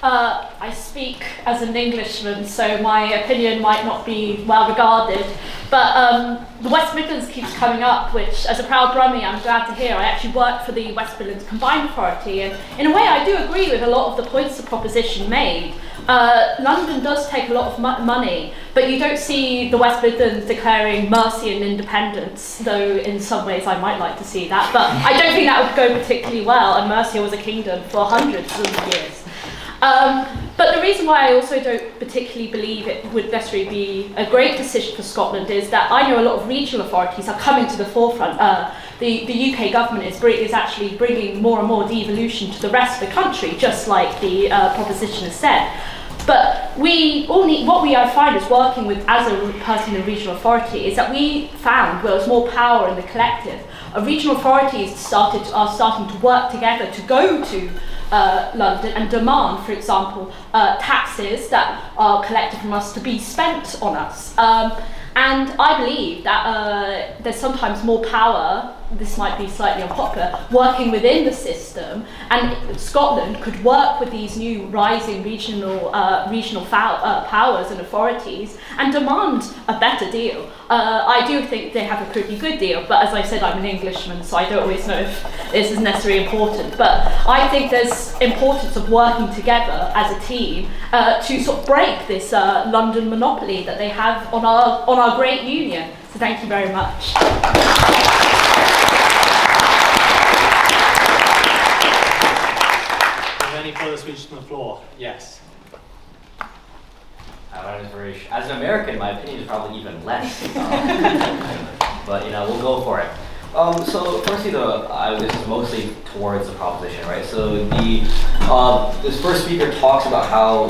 I speak as an Englishman, so my opinion might not be well regarded, but the West Midlands keeps coming up, which as a proud Brummie I'm glad to hear. I actually work for the West Midlands Combined Authority, and in a way I do agree with a lot of the points the proposition made. London does take a lot of money, but you don't see the West Midlands declaring mercy and independence, though in some ways I might like to see that, but I don't think that would go particularly well, and Mercia was a kingdom for hundreds of years. But the reason why I also don't particularly believe it would necessarily be a great decision for Scotland is that I know a lot of regional authorities are coming to the forefront. The UK government is actually bringing more and more devolution to the rest of the country, just like the proposition has said. But what I find is working with, as a person in a regional authority, is that we found there was more power in the collective. Regional authorities are starting to work together to go to London and demand, for example, taxes that are collected from us to be spent on us. And I believe that there's sometimes more power, this might be slightly unpopular, working within the system, and Scotland could work with these new rising regional powers and authorities and demand a better deal. I do think they have a pretty good deal, but as I said, I'm an Englishman, so I don't always know if this is necessarily important. But I think there's importance of working together as a team to sort of break this London monopoly that they have on our great union. So thank you very much. Any further speeches from the floor? Yes. My name is Varesh. As an American, my opinion is probably even less. But we'll go for it. So firstly, this is mostly towards the proposition, right? So this first speaker talks about how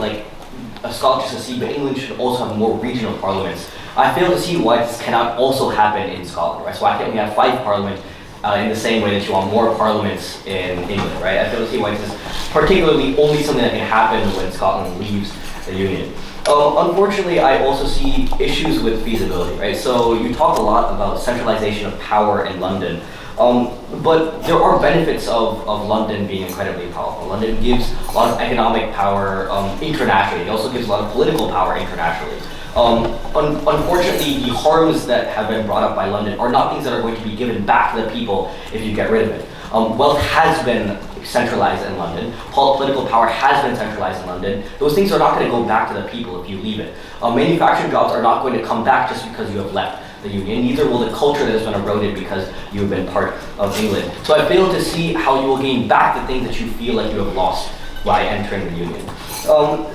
Scotland should secede, but England should also have more regional parliaments. I fail to see why this cannot also happen in Scotland, right? So why can't we have 5 parliaments in the same way that you want more parliaments in England, right? I fail to see why this is particularly only something that can happen when Scotland leaves the Union. Unfortunately, I also see issues with feasibility, right? So you talk a lot about centralization of power in London, but there are benefits of London being incredibly powerful. London gives a lot of economic power internationally. It also gives a lot of political power internationally. Unfortunately, the harms that have been brought up by London are not things that are going to be given back to the people if you get rid of it. Wealth has been centralized in London. Political power has been centralized in London. Those things are not going to go back to the people if you leave it. Manufacturing jobs are not going to come back just because you have left the Union. Neither will the culture that has been eroded because you have been part of England. So I fail to see how you will gain back the things that you feel like you have lost by entering the Union.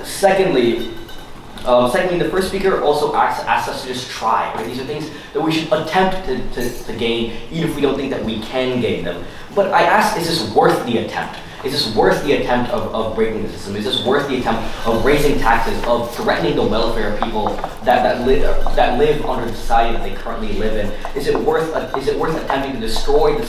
Secondly, the first speaker also asks us to just try. Right? These are things that we should attempt to gain, even if we don't think that we can gain them. But I ask, is this worth the attempt? Is this worth the attempt of breaking the system? Is this worth the attempt of raising taxes, of threatening the welfare of people that live under the society that they currently live in? Is it worth attempting to destroy the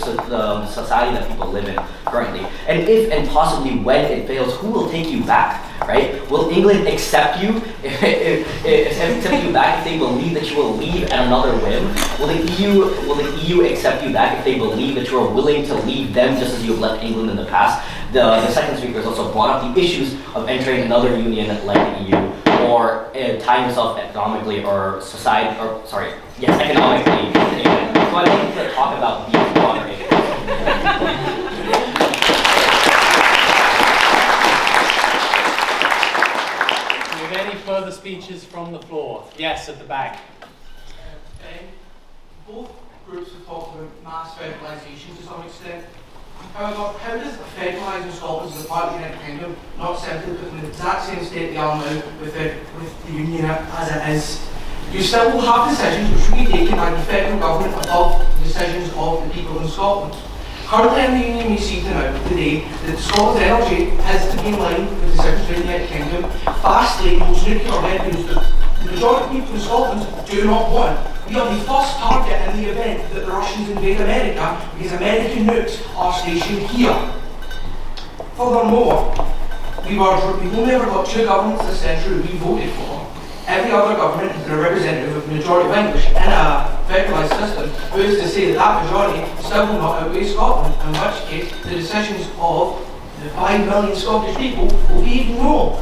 society that people live in currently? And if and possibly when it fails, who will take you back? Right? Will England accept you accept you back if they believe that you will leave at another whim? Will the EU accept you back if they believe that you are willing to leave them just as you have left England in the past? The second speaker has also brought up the issues of entering another union like the EU, or tying yourself economically economically to England. So I'd like to talk about these broader issues. Any further speeches from the floor? Yes, at the back. Both groups have talked about mass federalisation to some extent. However, how does federalising Scotland as a part of the United Kingdom not simply put them in the exact same state they are now with the Union as it is? You still will have decisions which will be taken by the federal government above the decisions of the people in Scotland. Currently in the Union, we see today that Scotland's energy has to be in line with the decisions of the United Kingdom. Fastly, those nuclear weapons that the majority of people in Scotland do not want. We are the first target in the event that the Russians invade America because American nukes are stationed here. Furthermore, we've only ever got two governments this century we voted for. Every other government has been a representative of the majority of English in a federalised system. Who is to say that that majority still will not outweigh Scotland, in which case the decisions of the 5 million Scottish people will be even more.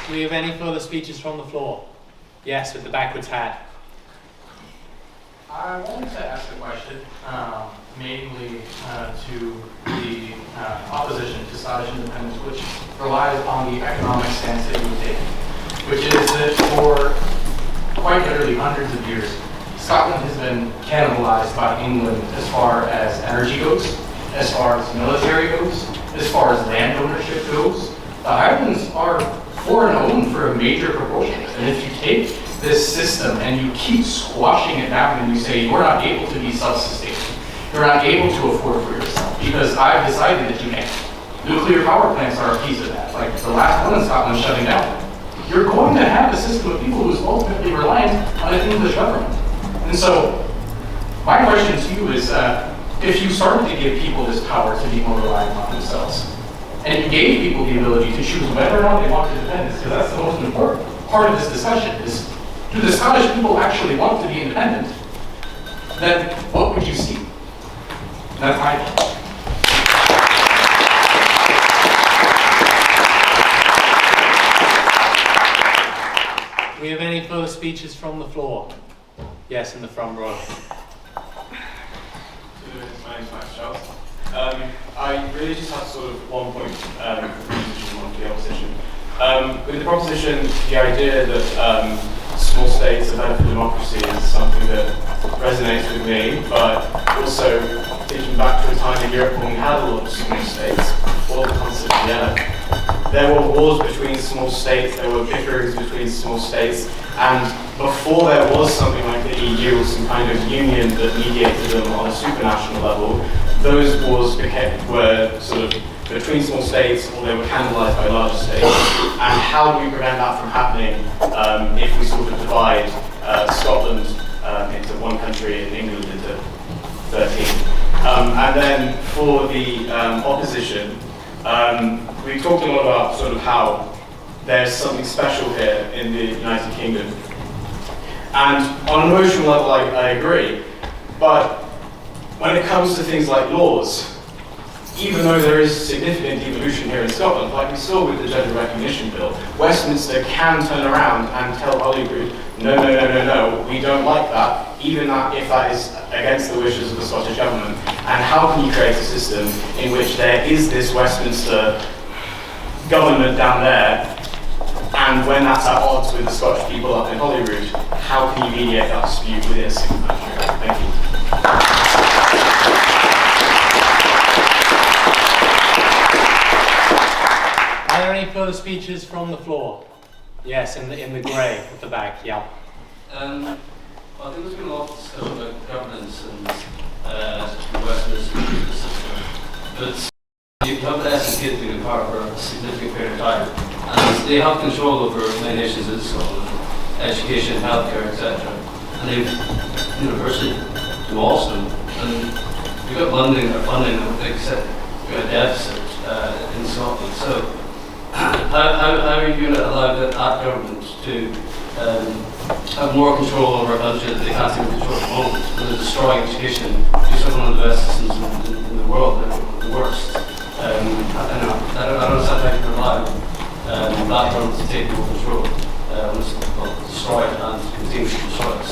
Do we have any further speeches from the floor? Yes, with the backwards hat. I wanted to ask a question, mainly to the opposition to Scottish independence, which relies on the economic stance that you take, which is that for quite literally hundreds of years, Scotland has been cannibalized by England as far as energy goes, as far as military goes, as far as land ownership goes. The Highlands are foreign owned for a major proportion, and if you take this system and you keep squashing it down and you say you're not able to be self-sustaining, you're not able to afford for yourself because I've decided that you can't. Nuclear power plants are a piece of that, like the last one in Scotland shutting down. You're going to have a system of people who's ultimately reliant on an English government. And so my question to you is, if you started to give people this power to be more reliant on themselves, and you gave people the ability to choose whether or not they want independence, because that's the most important part of this discussion, is do the Scottish people actually want to be independent? Then what would you see? That's my question. Do we have any further speeches from the floor? Yes, in the front row. My name's Max Charles. I really just have sort of one point for the opposition. With the proposition, the idea that small states are better for democracy is something that resonates with me, but also thinking back to a time in Europe when we had a lot of small states, before the concept of Vienna. There were wars between small states, there were bickerings between small states, and before there was something like the EU or some kind of union that mediated them on a supranational level, those wars were sort of between small states, or they were cannibalized by larger states. And how do we prevent that from happening if we sort of divide Scotland into one country and England into 13. And then for the opposition, we've talked a lot about sort of how there's something special here in the United Kingdom. And on an emotional level, I agree. But when it comes to things like laws, even though there is significant evolution here in Scotland, like we saw with the Gender Recognition Bill, Westminster can turn around and tell Holyrood, no, no, no, no, no, we don't like that, even if that is against the wishes of the Scottish Government. And how can you create a system in which there is this Westminster government down there, and when that's at odds with the Scottish people up in Holyrood, how can you mediate that dispute within a single country? Thank you. Are there any further speeches from the floor? Yes, in the grey at the back, yeah. I think there's been a lot of discussion about governance and the Westminster system, but you have the SNP has been in power for a significant period of time, and they have control over many issues in Scotland, education, healthcare, etc. And they've universally demolished them. And we've got funding, except we've got a deficit in Scotland. So how are you going to allow that government to have more control over a country that they can't even control at the moment? When they're destroying education, these are one of the best systems in the world, the worst. I don't understand how you can rely on that government to take more control when it's destroyed and continue to destroy us.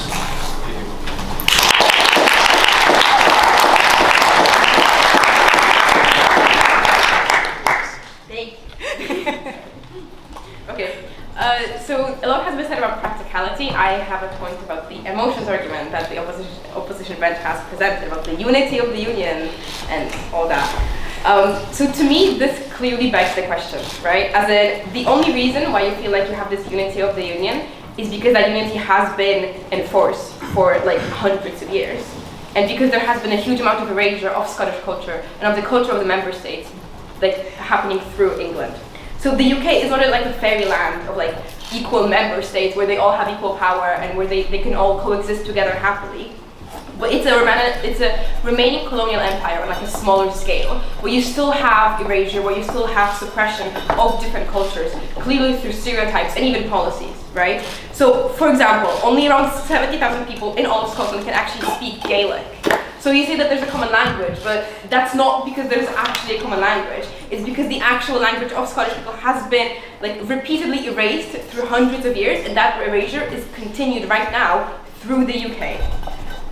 Okay, so a lot has been said about practicality. I have a point about the emotions argument that the opposition bench has presented about the unity of the union and all that. So to me, this clearly begs the question, right? As in, the only reason why you feel like you have this unity of the union is because that unity has been enforced for like hundreds of years. And because there has been a huge amount of erasure of Scottish culture and of the culture of the member states, like happening through England. So the UK is not like a fairyland of like equal member states where they all have equal power and where they can all coexist together happily. But it's a remaining colonial empire on like a smaller scale, where you still have erasure, where you still have suppression of different cultures, clearly through stereotypes and even policies, right? So, for example, only around 70,000 people in all of Scotland can actually speak Gaelic. So you say that there's a common language, but that's not because there's actually a common language. It's because the actual language of Scottish people has been like repeatedly erased through hundreds of years, and that erasure is continued right now through the UK.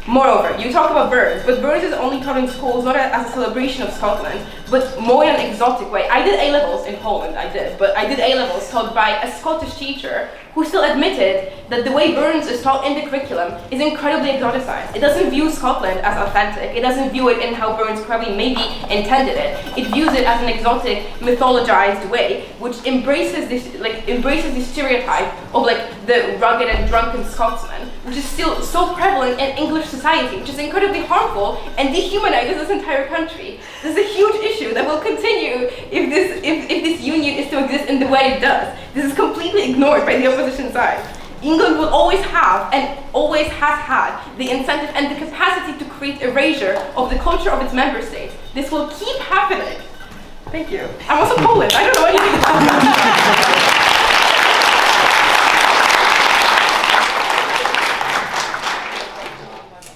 Moreover, you talk about Burns, but Burns is only taught in schools not as a celebration of Scotland, but more in an exotic way. I did A-levels in Poland, but I did A-levels taught by a Scottish teacher who still admitted that the way Burns is taught in the curriculum is incredibly exoticized. It doesn't view Scotland as authentic. It doesn't view it in how Burns probably maybe intended it. It views it as an exotic, mythologized way, which embraces this stereotype of like the rugged and drunken Scotsman, which is still so prevalent in English society, which is incredibly harmful and dehumanizes this entire country. This is a huge issue that will continue if this union is to exist in the way it does. This is completely ignored by the opposition side. England will always have and always has had the incentive and the capacity to create erasure of the culture of its member states. This will keep happening. Thank you. I'm also Polish. I don't know anything about that.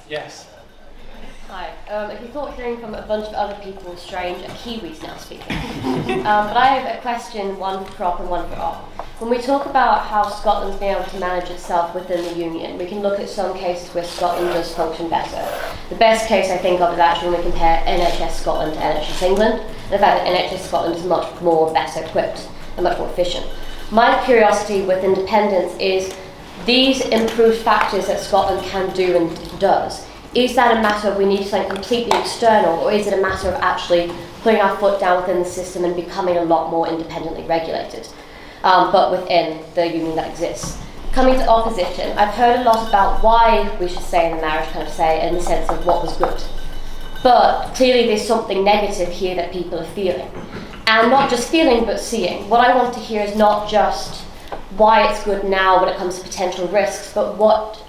Yes. Hi. If you thought hearing from a bunch of other people was strange, a Kiwi's now speaking. But I have a question, one for Prop and one for Op. When we talk about how Scotland's been able to manage itself within the Union, we can look at some cases where Scotland does function better. The best case I think of is actually when we compare NHS Scotland to NHS England. The fact that NHS Scotland is much more better equipped and much more efficient. My curiosity with independence is these improved factors that Scotland can do and does. Is that a matter of we need something completely external, or is it a matter of actually putting our foot down within the system and becoming a lot more independently regulated, but within the union that exists? Coming to opposition, I've heard a lot about why we should stay in the marriage, kind of say, in the sense of what was good. But clearly there's something negative here that people are feeling. And not just feeling, but seeing. What I want to hear is not just why it's good now when it comes to potential risks, but what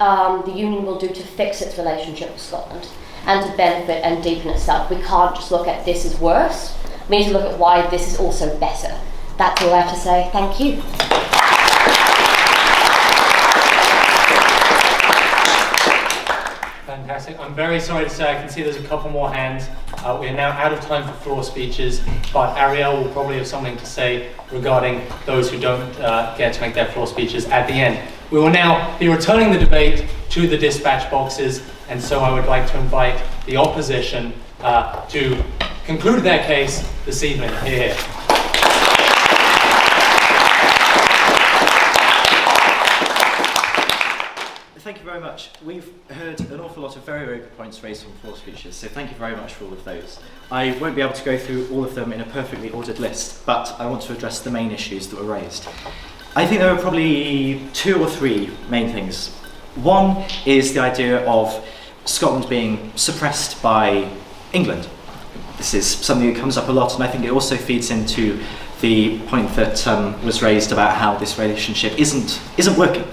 the union will do to fix its relationship with Scotland. and to benefit and deepen itself. We can't just look at this as worse. We need to look at why this is also better. That's all I have to say. Thank you. Fantastic. I'm very sorry to say I can see there's a couple more hands. We are now out of time for floor speeches, but Ariel will probably have something to say regarding those who don't get to make their floor speeches at the end. We will now be returning the debate to the dispatch boxes, and so I would like to invite the opposition to conclude their case this evening. Here. Thank you very much. We've heard an awful lot of very, very good points raised from floor speeches, so thank you very much for all of those. I won't be able to go through all of them in a perfectly ordered list, but I want to address the main issues that were raised. I think there are probably 2 or 3 main things. One is the idea of Scotland being suppressed by England. This is something that comes up a lot, and I think it also feeds into the point that was raised about how this relationship isn't working.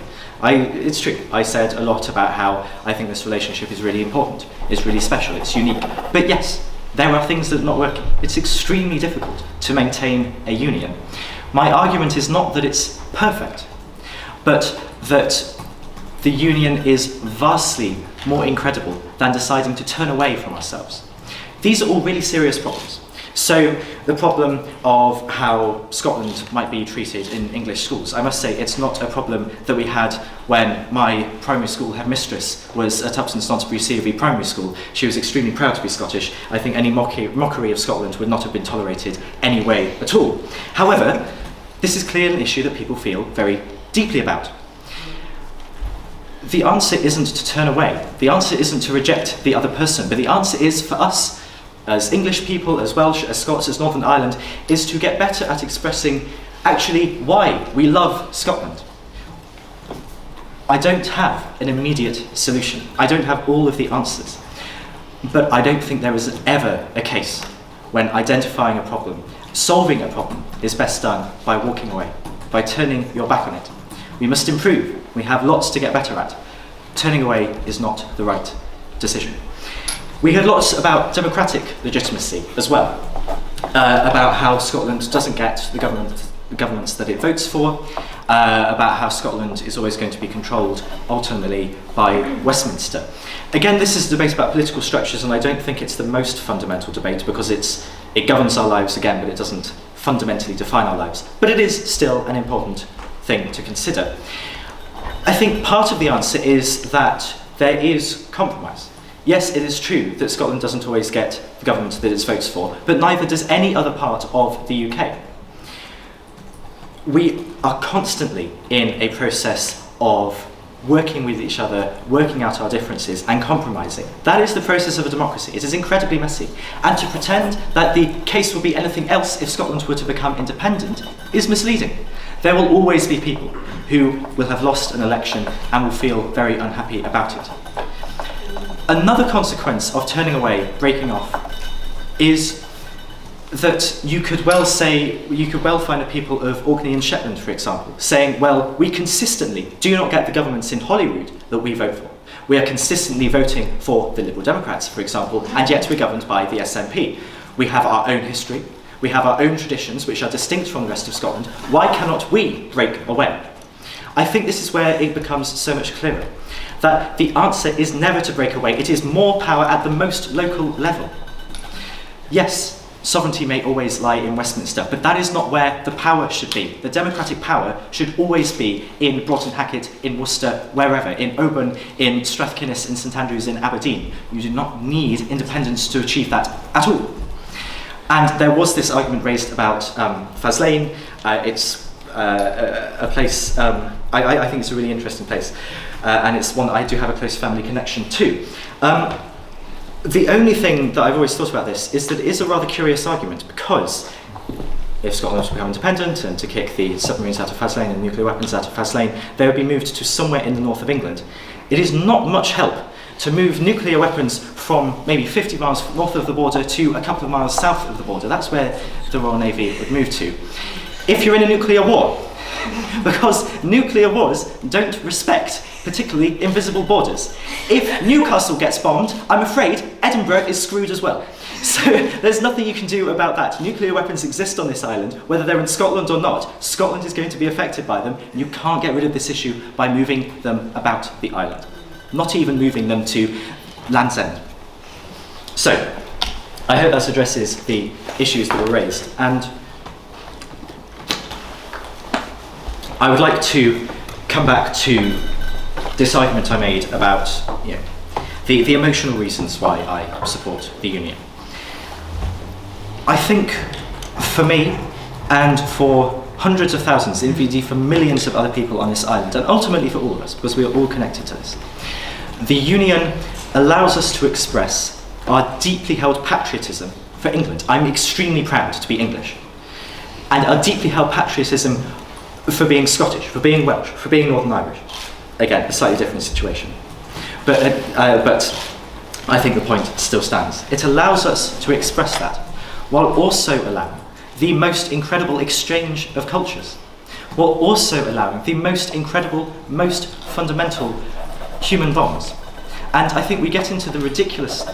It's true. I said a lot about how I think this relationship is really important, it's really special, it's unique. But yes, there are things that are not working. It's extremely difficult to maintain a union. My argument is not that it's perfect, but that the union is vastly more incredible than deciding to turn away from ourselves. These are all really serious problems. So the problem of how Scotland might be treated in English schools, I must say it's not a problem that we had when my primary school headmistress was at Upton Snodsbury C.V. Primary School. She was extremely proud to be Scottish. I think any mockery of Scotland would not have been tolerated anyway at all. However, this is clearly an issue that people feel very deeply about. The answer isn't to turn away. The answer isn't to reject the other person, but the answer is for us, as English people, as Welsh, as Scots, as Northern Ireland, is to get better at expressing actually why we love Scotland. I don't have an immediate solution. I don't have all of the answers. But I don't think there is ever a case when identifying a problem, solving a problem, is best done by walking away, by turning your back on it. We must improve. We have lots to get better at. Turning away is not the right decision. We heard lots about democratic legitimacy as well, about how Scotland doesn't get the governments that it votes for, about how Scotland is always going to be controlled ultimately by Westminster. Again, this is a debate about political structures, and I don't think it's the most fundamental debate because it governs our lives again, but it doesn't fundamentally define our lives. But it is still an important thing to consider. I think part of the answer is that there is compromise. Yes, it is true that Scotland doesn't always get the government that it votes for, but neither does any other part of the UK. We are constantly in a process of working with each other, working out our differences and compromising. That is the process of a democracy. It is incredibly messy. And to pretend that the case will be anything else if Scotland were to become independent is misleading. There will always be people who will have lost an election and will feel very unhappy about it. Another consequence of turning away, breaking off, is that you could well find a people of Orkney and Shetland, for example, saying, well, we consistently do not get the governments in Holyrood that we vote for. We are consistently voting for the Liberal Democrats, for example, and yet we're governed by the SNP. We have our own history, we have our own traditions which are distinct from the rest of Scotland. Why cannot we break away? I think this is where it becomes so much clearer, that the answer is never to break away. It is more power at the most local level. Yes, sovereignty may always lie in Westminster, but that is not where the power should be. The democratic power should always be in Broughton Hackett, in Worcester, wherever, in Oban, in Strathkinnis, in St Andrews, in Aberdeen. You do not need independence to achieve that at all. And there was this argument raised about Faslane. It's a place, I think it's a really interesting place, and it's one that I do have a close family connection to. The only thing that I've always thought about this is that it is a rather curious argument, because if Scotland was to become independent and to kick the submarines out of Faslane and the nuclear weapons out of Faslane, they would be moved to somewhere in the north of England. It is not much help to move nuclear weapons from maybe 50 miles north of the border to a couple of miles south of the border. That's where the Royal Navy would move to. If you're in a nuclear war, Because nuclear wars don't respect particularly invisible borders. If Newcastle gets bombed, I'm afraid Edinburgh is screwed as well. So there's nothing you can do about that. Nuclear weapons exist on this island, whether they're in Scotland or not. Scotland is going to be affected by them, and you can't get rid of this issue by moving them about the island. Not even moving them to Land's End. So, I hope that addresses the issues that were raised. And I would like to come back to this argument I made about the emotional reasons why I support the union. I think for me and for hundreds of thousands, indeed for millions of other people on this island, and ultimately for all of us, because we are all connected to this, the union allows us to express our deeply held patriotism for England. I'm extremely proud to be English. And our deeply held patriotism for being Scottish, for being Welsh, for being Northern Irish. Again, a slightly different situation. But I think the point still stands. It allows us to express that, while also allowing the most incredible exchange of cultures, while also allowing the most incredible, most fundamental human bonds. And I think we get into the ridiculous,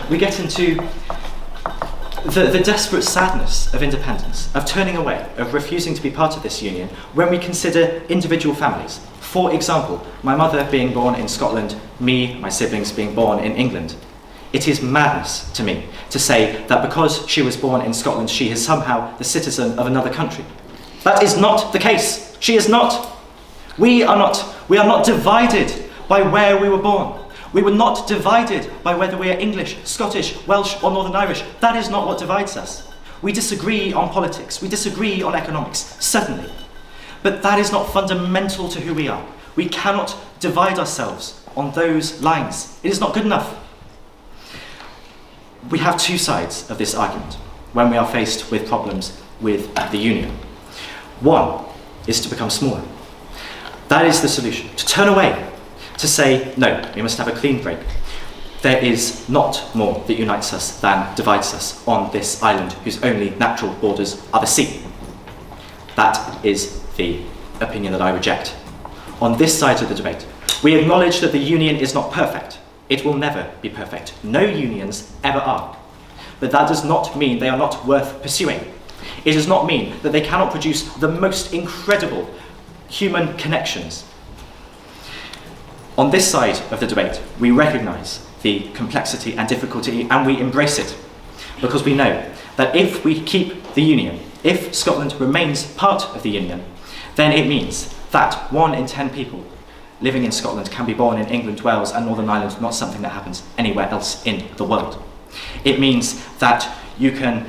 we get into the desperate sadness of independence, of turning away, of refusing to be part of this union, when we consider individual families. For example, my mother being born in Scotland, me, my siblings being born in England. It is madness to me to say that because she was born in Scotland, she is somehow the citizen of another country. That is not the case. She is not. We are not divided by where we were born. We were not divided by whether we are English, Scottish, Welsh or Northern Irish. That is not what divides us. We disagree on politics, we disagree on economics, certainly. But that is not fundamental to who we are. We cannot divide ourselves on those lines. It is not good enough. We have two sides of this argument when we are faced with problems with the union. One is to become smaller. That is the solution. To turn away, to say, no, we must have a clean break. There is not more that unites us than divides us on this island whose only natural borders are the sea. That is the opinion that I reject. On this side of the debate, we acknowledge that the union is not perfect. It will never be perfect. No unions ever are. But that does not mean they are not worth pursuing. It does not mean that they cannot produce the most incredible human connections. On this side of the debate, we recognise the complexity and difficulty, and we embrace it, because we know that if we keep the union, if Scotland remains part of the union, then it means that 1 in 10 people living in Scotland can be born in England, Wales and Northern Ireland, not something that happens anywhere else in the world. It means that you can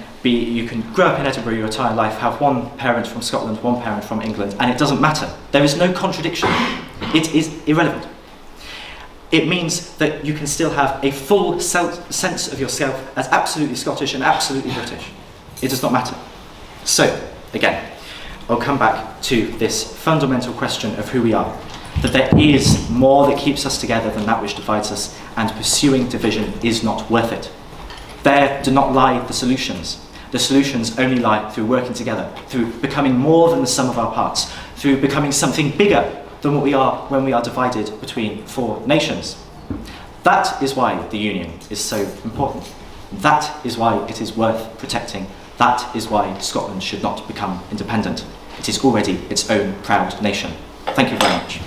grow up in Edinburgh your entire life, have one parent from Scotland, one parent from England, and it doesn't matter. There is no contradiction. It is irrelevant. It means that you can still have a full sense of yourself as absolutely Scottish and absolutely British. It does not matter. So, again, I'll come back to this fundamental question of who we are. That there is more that keeps us together than that which divides us, and pursuing division is not worth it. There do not lie the solutions. The solutions only lie through working together, through becoming more than the sum of our parts, through becoming something bigger than what we are when we are divided between 4 nations. That is why the union is so important. That is why it is worth protecting. That is why Scotland should not become independent. It is already its own proud nation. Thank you very much.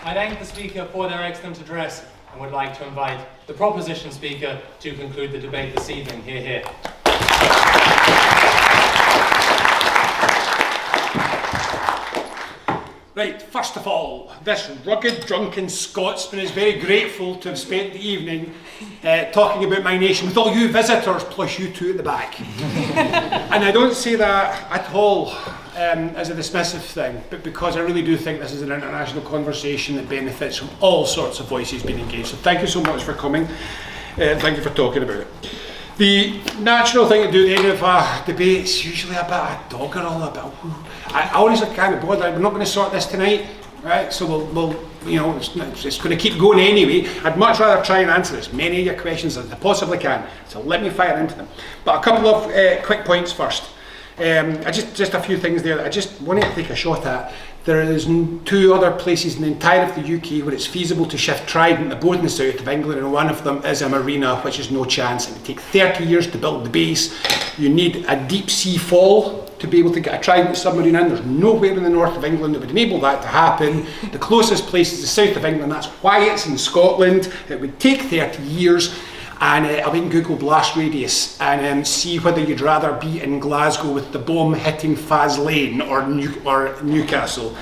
I thank the speaker for their excellent address and would like to invite the proposition speaker to conclude the debate this evening. Hear, hear. Right, first of all, this rugged, drunken Scotsman is very grateful to have spent the evening talking about my nation with all you visitors, plus you two at the back. And I don't say that at all as a dismissive thing, but because I really do think this is an international conversation that benefits from all sorts of voices being engaged. So thank you so much for coming, thank you for talking about it. The natural thing to do at the end of a debate is usually a bit of doggerel, I honestly can't be bothered. We're not going to sort this tonight. right? So we'll you know, it's going to keep going anyway. I'd much rather try and answer as many of your questions as I possibly can. So let me fire into them. But a couple of quick points first. Just a few things there that I just wanted to take a shot at. There is 2 other places in the entire of the UK where it's feasible to shift Trident aboard in the south of England, and one of them is a marina, which is no chance. It would take 30 years to build the base. You need a deep sea fall to be able to get a Trident submarine in. There's nowhere in the north of England that would enable that to happen. The closest place is the south of England. That's why it's in Scotland. It would take 30 years. And I went and Google blast radius and see whether you'd rather be in Glasgow with the bomb hitting Faslane or Newcastle.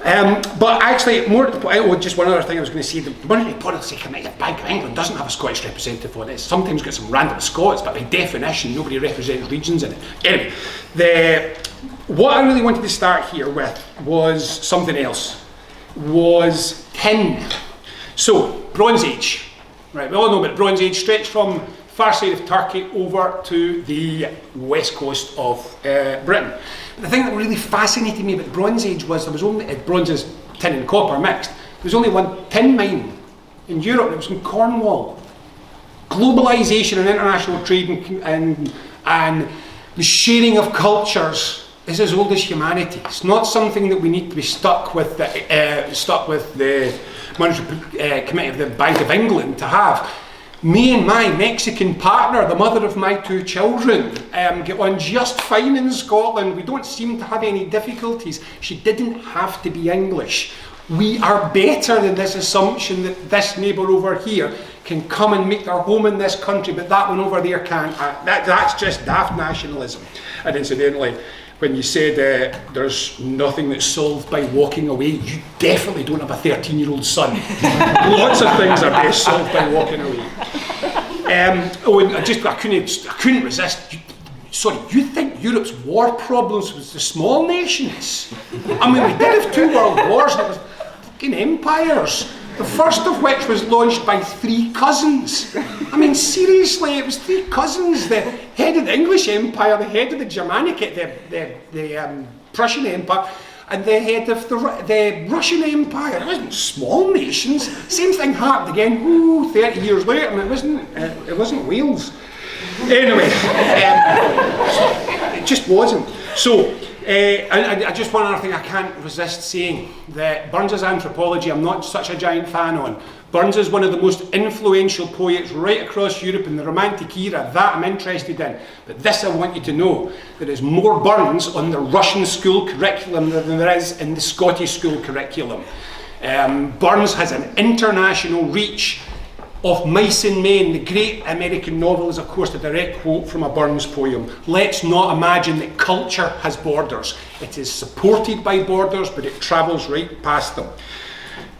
But actually, more to the point, just one other thing I was going to say, the Monetary Policy Committee of Bank of England doesn't have a Scottish representative on it. It's sometimes got some random Scots, but by definition, nobody represents regions in it. Anyway, what I really wanted to start here with was something else, was tin. So, Bronze Age. Right, we all know about Bronze Age, stretched from far side of Turkey over to the west coast of Britain. But the thing that really fascinated me about the Bronze Age was there was only, bronze is tin and copper mixed, there was only one tin mine in Europe, and it was in Cornwall. Globalisation and international trade and the sharing of cultures is as old as humanity. It's not something that we need to be stuck with the Monetary Committee of the Bank of England to have. Me and my Mexican partner, the mother of my 2 children, get on just fine in Scotland. We don't seem to have any difficulties. She didn't have to be English. We are better than this assumption that this neighbour over here can come and make their home in this country, but that one over there can't. That's just daft nationalism. And incidentally, when you said there's nothing that's solved by walking away, you definitely don't have a 13-year-old son. Lots of things are best solved by walking away. I couldn't resist. Sorry, you think Europe's war problems was the small nations? I mean, we did have 2 world wars, and it was fucking empires. The first of which was launched by 3 cousins. I mean, seriously, it was 3 cousins. The head of the English Empire, the head of the Germanic, the Prussian Empire, and the head of the Russian Empire. It wasn't small nations. Same thing happened again, 30 years later, and it wasn't Wales. Anyway, it just wasn't. So, and just one other thing I can't resist saying, that Burns's anthropology I'm not such a giant fan on. Burns is one of the most influential poets right across Europe in the Romantic era. That I'm interested in. But this I want you to know, there is more Burns on the Russian school curriculum than there is in the Scottish school curriculum. Burns has an international reach. Of Mice and Men, the great American novel, is of course a direct quote from a Burns poem. Let's not imagine that culture has borders. It is supported by borders, but it travels right past them.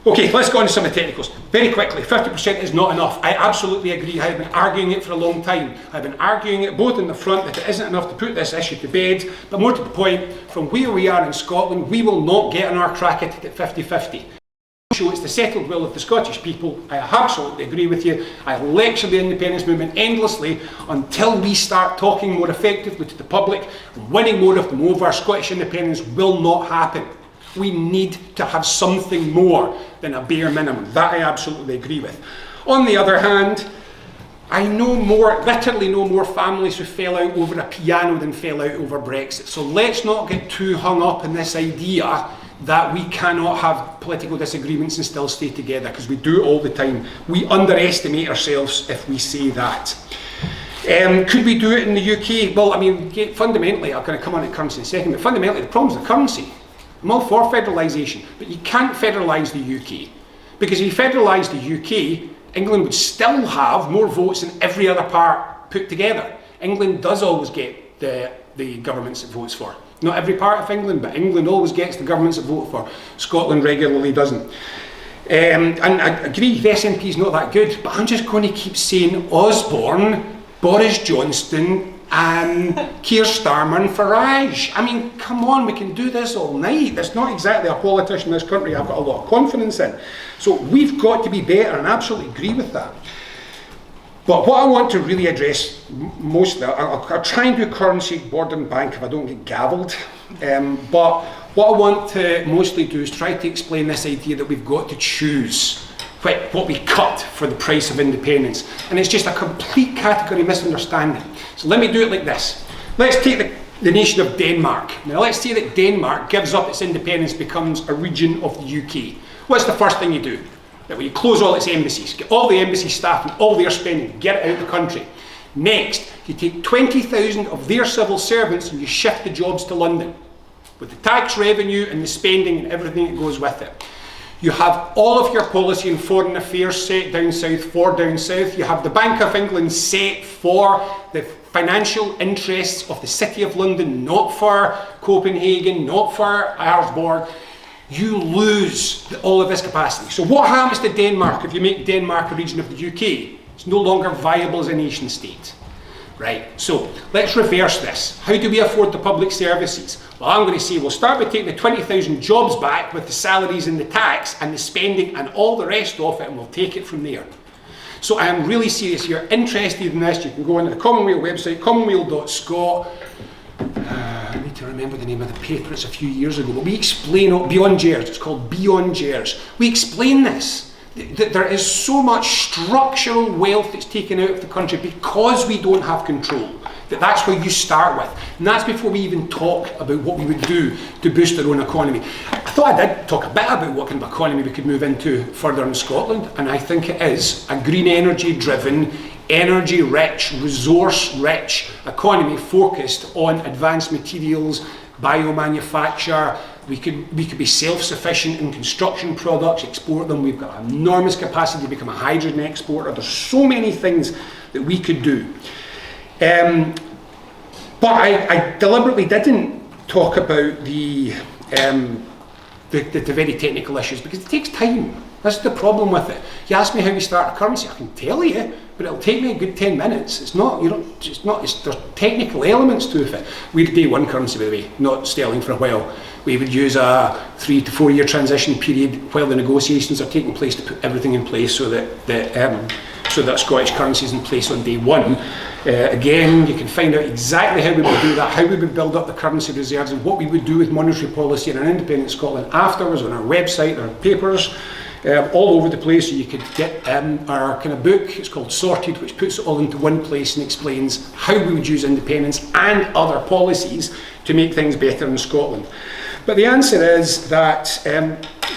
Okay, let's go on to some of the technicals. Very quickly, 50% is not enough. I absolutely agree. I've been arguing it for a long time. I've been arguing it both in the front that it isn't enough to put this issue to bed, but more to the point, from where we are in Scotland, we will not get on our crack at it at 50-50. So it's the settled will of the Scottish people. I absolutely agree with you. I lecture the independence movement endlessly until we start talking more effectively to the public and winning more of them over. Scottish independence will not happen. We need to have something more than a bare minimum. That I absolutely agree with. On the other hand, I literally know more families who fell out over a piano than fell out over Brexit. So let's not get too hung up in this idea that we cannot have political disagreements and still stay together, because we do all the time. We underestimate ourselves if we say that. Could we do it in the UK? Well, I mean, fundamentally, I'm going to come on to currency in a second, but fundamentally the problem is the currency. I'm all for federalisation, but you can't federalise the UK. Because if you federalise the UK, England would still have more votes than every other part put together. England does always get the governments it votes for. Not every part of England, but England always gets the governments it vote for. Scotland regularly doesn't. And I agree, the SNP is not that good, but I'm just going to keep saying Osborne, Boris Johnson, and Keir Starmer and Farage. I mean, come on, we can do this all night. There's not exactly a politician in this country I've got a lot of confidence in. So we've got to be better, and I absolutely agree with that. But what I want to really address mostly, I'll try and do currency, border and bank if I don't get gavelled. But what I want to mostly do is try to explain this idea that we've got to choose what we cut for the price of independence. And it's just a complete category misunderstanding. So let me do it like this. Let's take the nation of Denmark. Now let's say that Denmark gives up its independence, becomes a region of the UK. What's the first thing you do? That you close all its embassies, get all the embassy staff and all their spending, get it out of the country. Next, you take 20,000 of their civil servants and you shift the jobs to London, with the tax revenue and the spending and everything that goes with it. You have all of your policy and foreign affairs set down south for down south. You have the Bank of England set for the financial interests of the City of London, not for Copenhagen, not for Arsborg. You lose all of this capacity. So what happens to Denmark if you make Denmark a region of the UK? It's no longer viable as a nation state. Right, so let's reverse this. How do we afford the public services? Well, I'm going to say we'll start by taking the 20,000 jobs back with the salaries and the tax and the spending and all the rest of it, and we'll take it from there. So I am really serious. If you're interested in this, you can go on to the Common Weal website, commonweal.scot. I need to remember the name of the paper, it's a few years ago, but we explain Beyond Gers, it's called Beyond Gers. We explain this, that there is so much structural wealth that's taken out of the country because we don't have control, that's where you start with. And that's before we even talk about what we would do to boost our own economy. I thought I did talk a bit about what kind of economy we could move into further in Scotland, and I think it is a green energy driven, energy rich, resource rich economy focused on advanced materials, biomanufacture. We could be self-sufficient in construction products, export them. We've got enormous capacity to become a hydrogen exporter. There's so many things that we could do. But I deliberately didn't talk about the very technical issues because it takes time. That's the problem with it. You ask me how we start a currency, I can tell you, but it'll take me a good 10 minutes. There's technical elements to it. We're day one currency, by the way, not sterling for a while. We would use a 3 to 4 year transition period while the negotiations are taking place to put everything in place so that Scottish currency is in place on day one. Again, you can find out exactly how we would do that, how we would build up the currency reserves and what we would do with monetary policy in an independent Scotland afterwards on our website, our papers, all over the place. So you could get our kind of book, it's called Sorted, which puts it all into one place and explains how we would use independence and other policies to make things better in Scotland. But the answer is that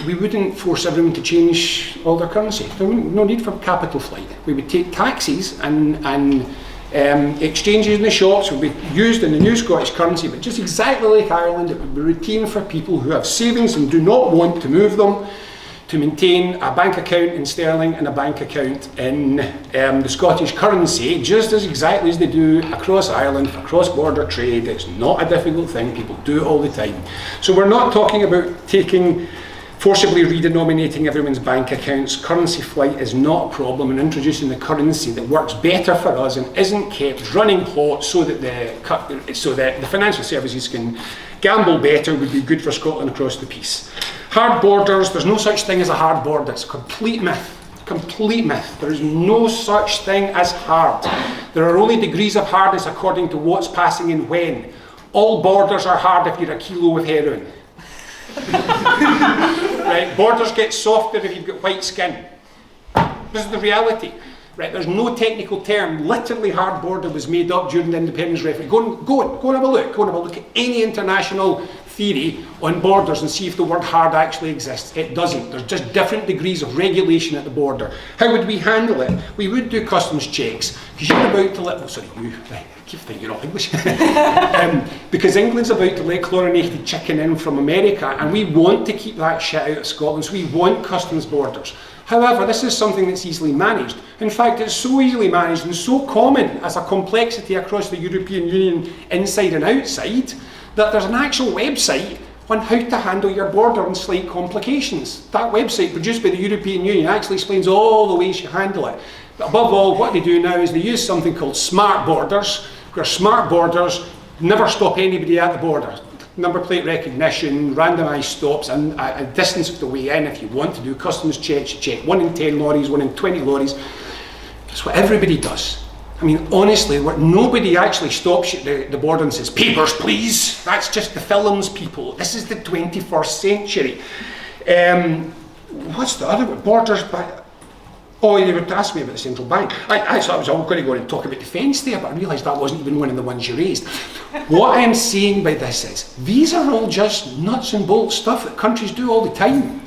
we wouldn't force everyone to change all their currency. There would no need for capital flight. We would take taxes and exchanges in the shops would be used in the new Scottish currency, but just exactly like Ireland, it would be routine for people who have savings and do not want to move them to maintain a bank account in sterling and a bank account in the Scottish currency, just as exactly as they do across Ireland for cross-border trade. It's not a difficult thing, people do it all the time. So we're not talking about forcibly redenominating everyone's bank accounts. Currency flight is not a problem, and introducing the currency that works better for us and isn't kept running hot so that the financial services can gamble better would be good for Scotland across the piece. Hard borders, there's no such thing as a hard border. It's a complete myth. Complete myth. There is no such thing as hard. There are only degrees of hardness according to what's passing and when. All borders are hard if you're a kilo of heroin. Right? Borders get softer if you've got white skin. This is the reality. Right? There's no technical term. Literally, hard border was made up during the independence referendum. Go and have a look. Go and have a look at any international theory on borders and see if the word hard actually exists. It doesn't. There's just different degrees of regulation at the border. How would we handle it? We would do customs checks because you're about to let. Oh, sorry, you. Right. I keep thinking you're not English. Because England's about to let chlorinated chicken in from America, and we want to keep that shit out of Scotland. So we want customs borders. However, this is something that's easily managed. In fact, it's so easily managed and so common as a complexity across the European Union inside and outside that there's an actual website on how to handle your border and slight complications. That website, produced by the European Union, actually explains all the ways you handle it. But above all, what they do now is they use something called smart borders, where smart borders never stop anybody at the border. Number plate recognition, randomised stops, and a distance of the way in. If you want to do customs checks, you check 1 in 10 lorries, 1 in 20 lorries. It's what everybody does. I mean, honestly, nobody actually stops you at the border and says, papers, please. That's just the films, people. This is the 21st century. What's the other one? Borders by... Oh, you were asking me about the central bank. I thought I was going to go and talk about defence there, but I realised that wasn't even one of the ones you raised. What I'm saying by this is, these are all just nuts and bolts stuff that countries do all the time.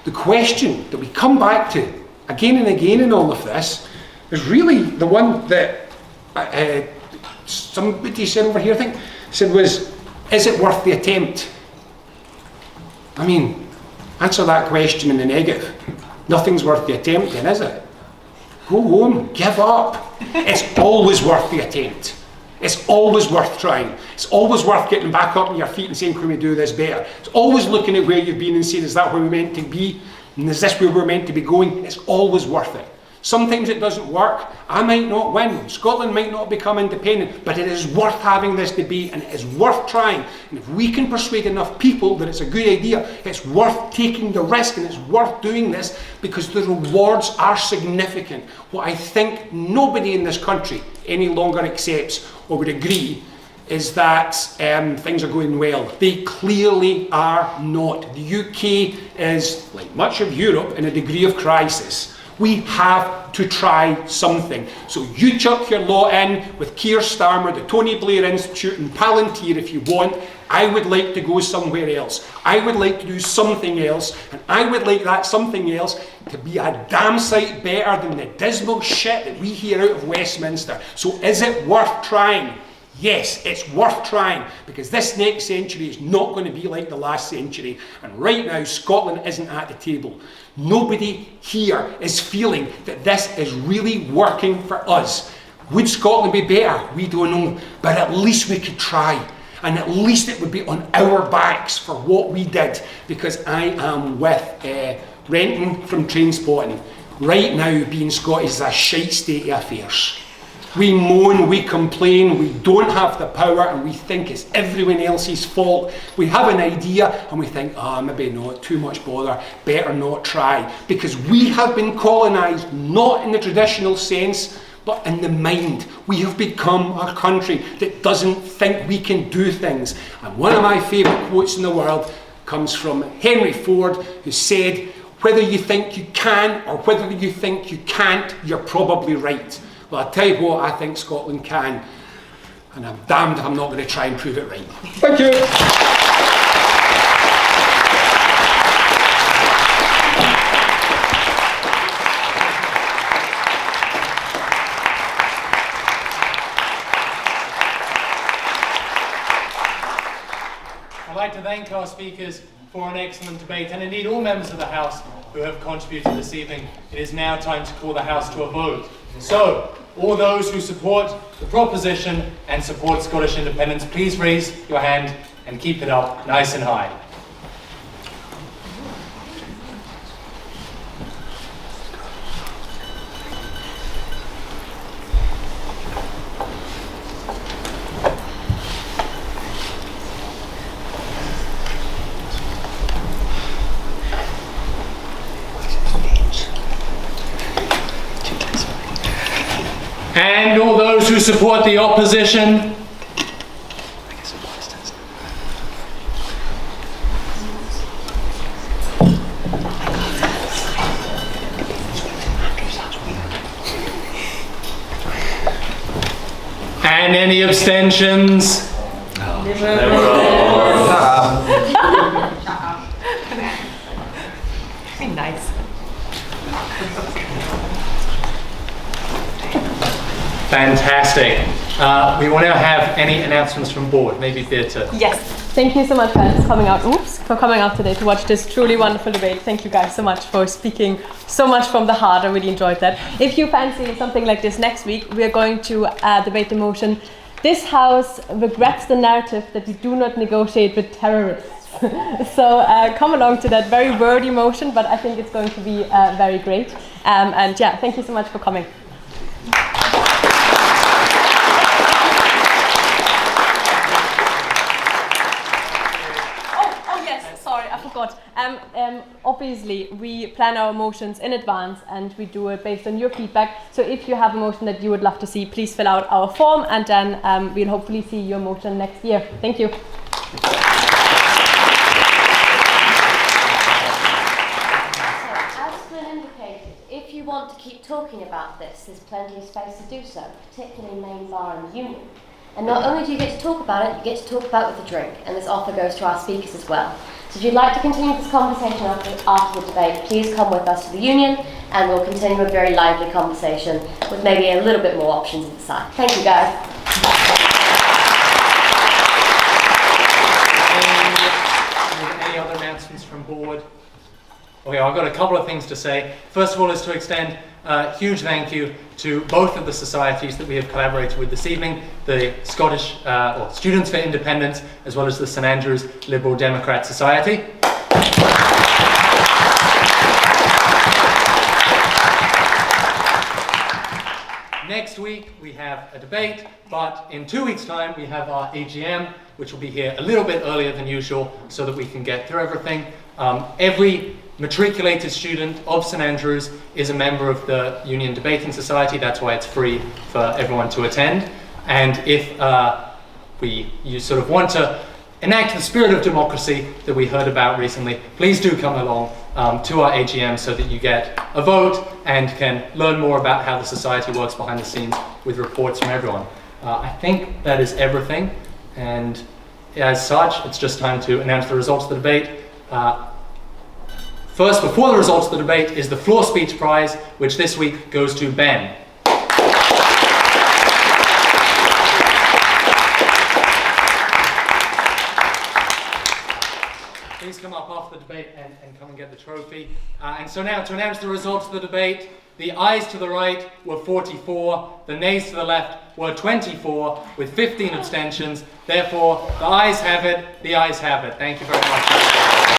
The question that we come back to again and again in all of this is really the one that somebody said over here, I think, said was, is it worth the attempt? I mean, answer that question in the negative. Nothing's worth the attempt then, is it? Go home, give up. It's always worth the attempt. It's always worth trying. It's always worth getting back up on your feet and saying, can we do this better? It's always looking at where you've been and saying, is that where we're meant to be? And is this where we're meant to be going? It's always worth it. Sometimes it doesn't work. I might not win. Scotland might not become independent, but it is worth having this debate and it is worth trying. And if we can persuade enough people that it's a good idea, it's worth taking the risk and it's worth doing this because the rewards are significant. What I think nobody in this country any longer accepts or would agree is that things are going well. They clearly are not. The UK is, like much of Europe, in a degree of crisis. We have to try something. So you chuck your lot in with Keir Starmer, the Tony Blair Institute and Palantir if you want. I would like to go somewhere else. I would like to do something else. And I would like that something else to be a damn sight better than the dismal shit that we hear out of Westminster. So is it worth trying? Yes, it's worth trying because this next century is not going to be like the last century. And right now, Scotland isn't at the table. Nobody here is feeling that this is really working for us. Would Scotland be better? We don't know. But at least we could try. And at least it would be on our backs for what we did. Because I am with Renton from Trainspotting. Right now, being Scottish is a shite state of affairs. We moan, we complain, we don't have the power and we think it's everyone else's fault. We have an idea and we think, maybe not, too much bother, better not try. Because we have been colonised, not in the traditional sense, but in the mind. We have become a country that doesn't think we can do things. And one of my favourite quotes in the world comes from Henry Ford, who said, whether you think you can or whether you think you can't, you're probably right. Well, I'll tell you what, I think Scotland can. And I'm damned if I'm not going to try and prove it right. Thank you. I'd like to thank our speakers for an excellent debate, and indeed all members of the House who have contributed this evening. It is now time to call the House to a vote. So, all those who support the proposition and support Scottish independence, please raise your hand and keep it up nice and high. And all those who support the opposition. And any abstentions? Nice. Fantastic. We will now have any announcements from board. Maybe Beate. Yes. Thank you so much, guys, for coming out today to watch this truly wonderful debate. Thank you guys so much for speaking so much from the heart. I really enjoyed that. If you fancy something like this next week, we are going to debate the motion, "This House regrets the narrative that we do not negotiate with terrorists." So come along to that very wordy motion, but I think it's going to be very great. And yeah, thank you so much for coming. Sorry, I forgot. obviously we plan our motions in advance and we do it based on your feedback. So if you have a motion that you would love to see, please fill out our form, and then we'll hopefully see your motion next year. Thank you. If you want to keep talking about this, there's plenty of space to do so, particularly in the main bar in the Union. And not only do you get to talk about it, you get to talk about it with a drink, and this offer goes to our speakers as well. So if you'd like to continue this conversation after the debate, please come with us to the Union, and we'll continue a very lively conversation with maybe a little bit more options at the side. Thank you, guys. Any other announcements from board? Okay, I've got a couple of things to say. First of all is to extend a huge thank you to both of the societies that we have collaborated with this evening, the Scottish or Students for Independence, as well as the St Andrews Liberal Democrat Society. Next week we have a debate, but in 2 weeks' time we have our AGM, which will be here a little bit earlier than usual so that we can get through everything. Every matriculated student of St Andrews is a member of the Union Debating Society. That's why it's free for everyone to attend. And if you sort of want to enact the spirit of democracy that we heard about recently, please do come along to our AGM so that you get a vote and can learn more about how the society works behind the scenes with reports from everyone. I think that is everything. And as such, it's just time to announce the results of the debate. First, before the results of the debate, is the floor speech prize, which this week goes to Ben. Please come up after the debate and come and get the trophy. And so now, to announce the results of the debate, the ayes to the right were 44, the nays to the left were 24, with 15 abstentions. Therefore, the ayes have it, the ayes have it. Thank you very much.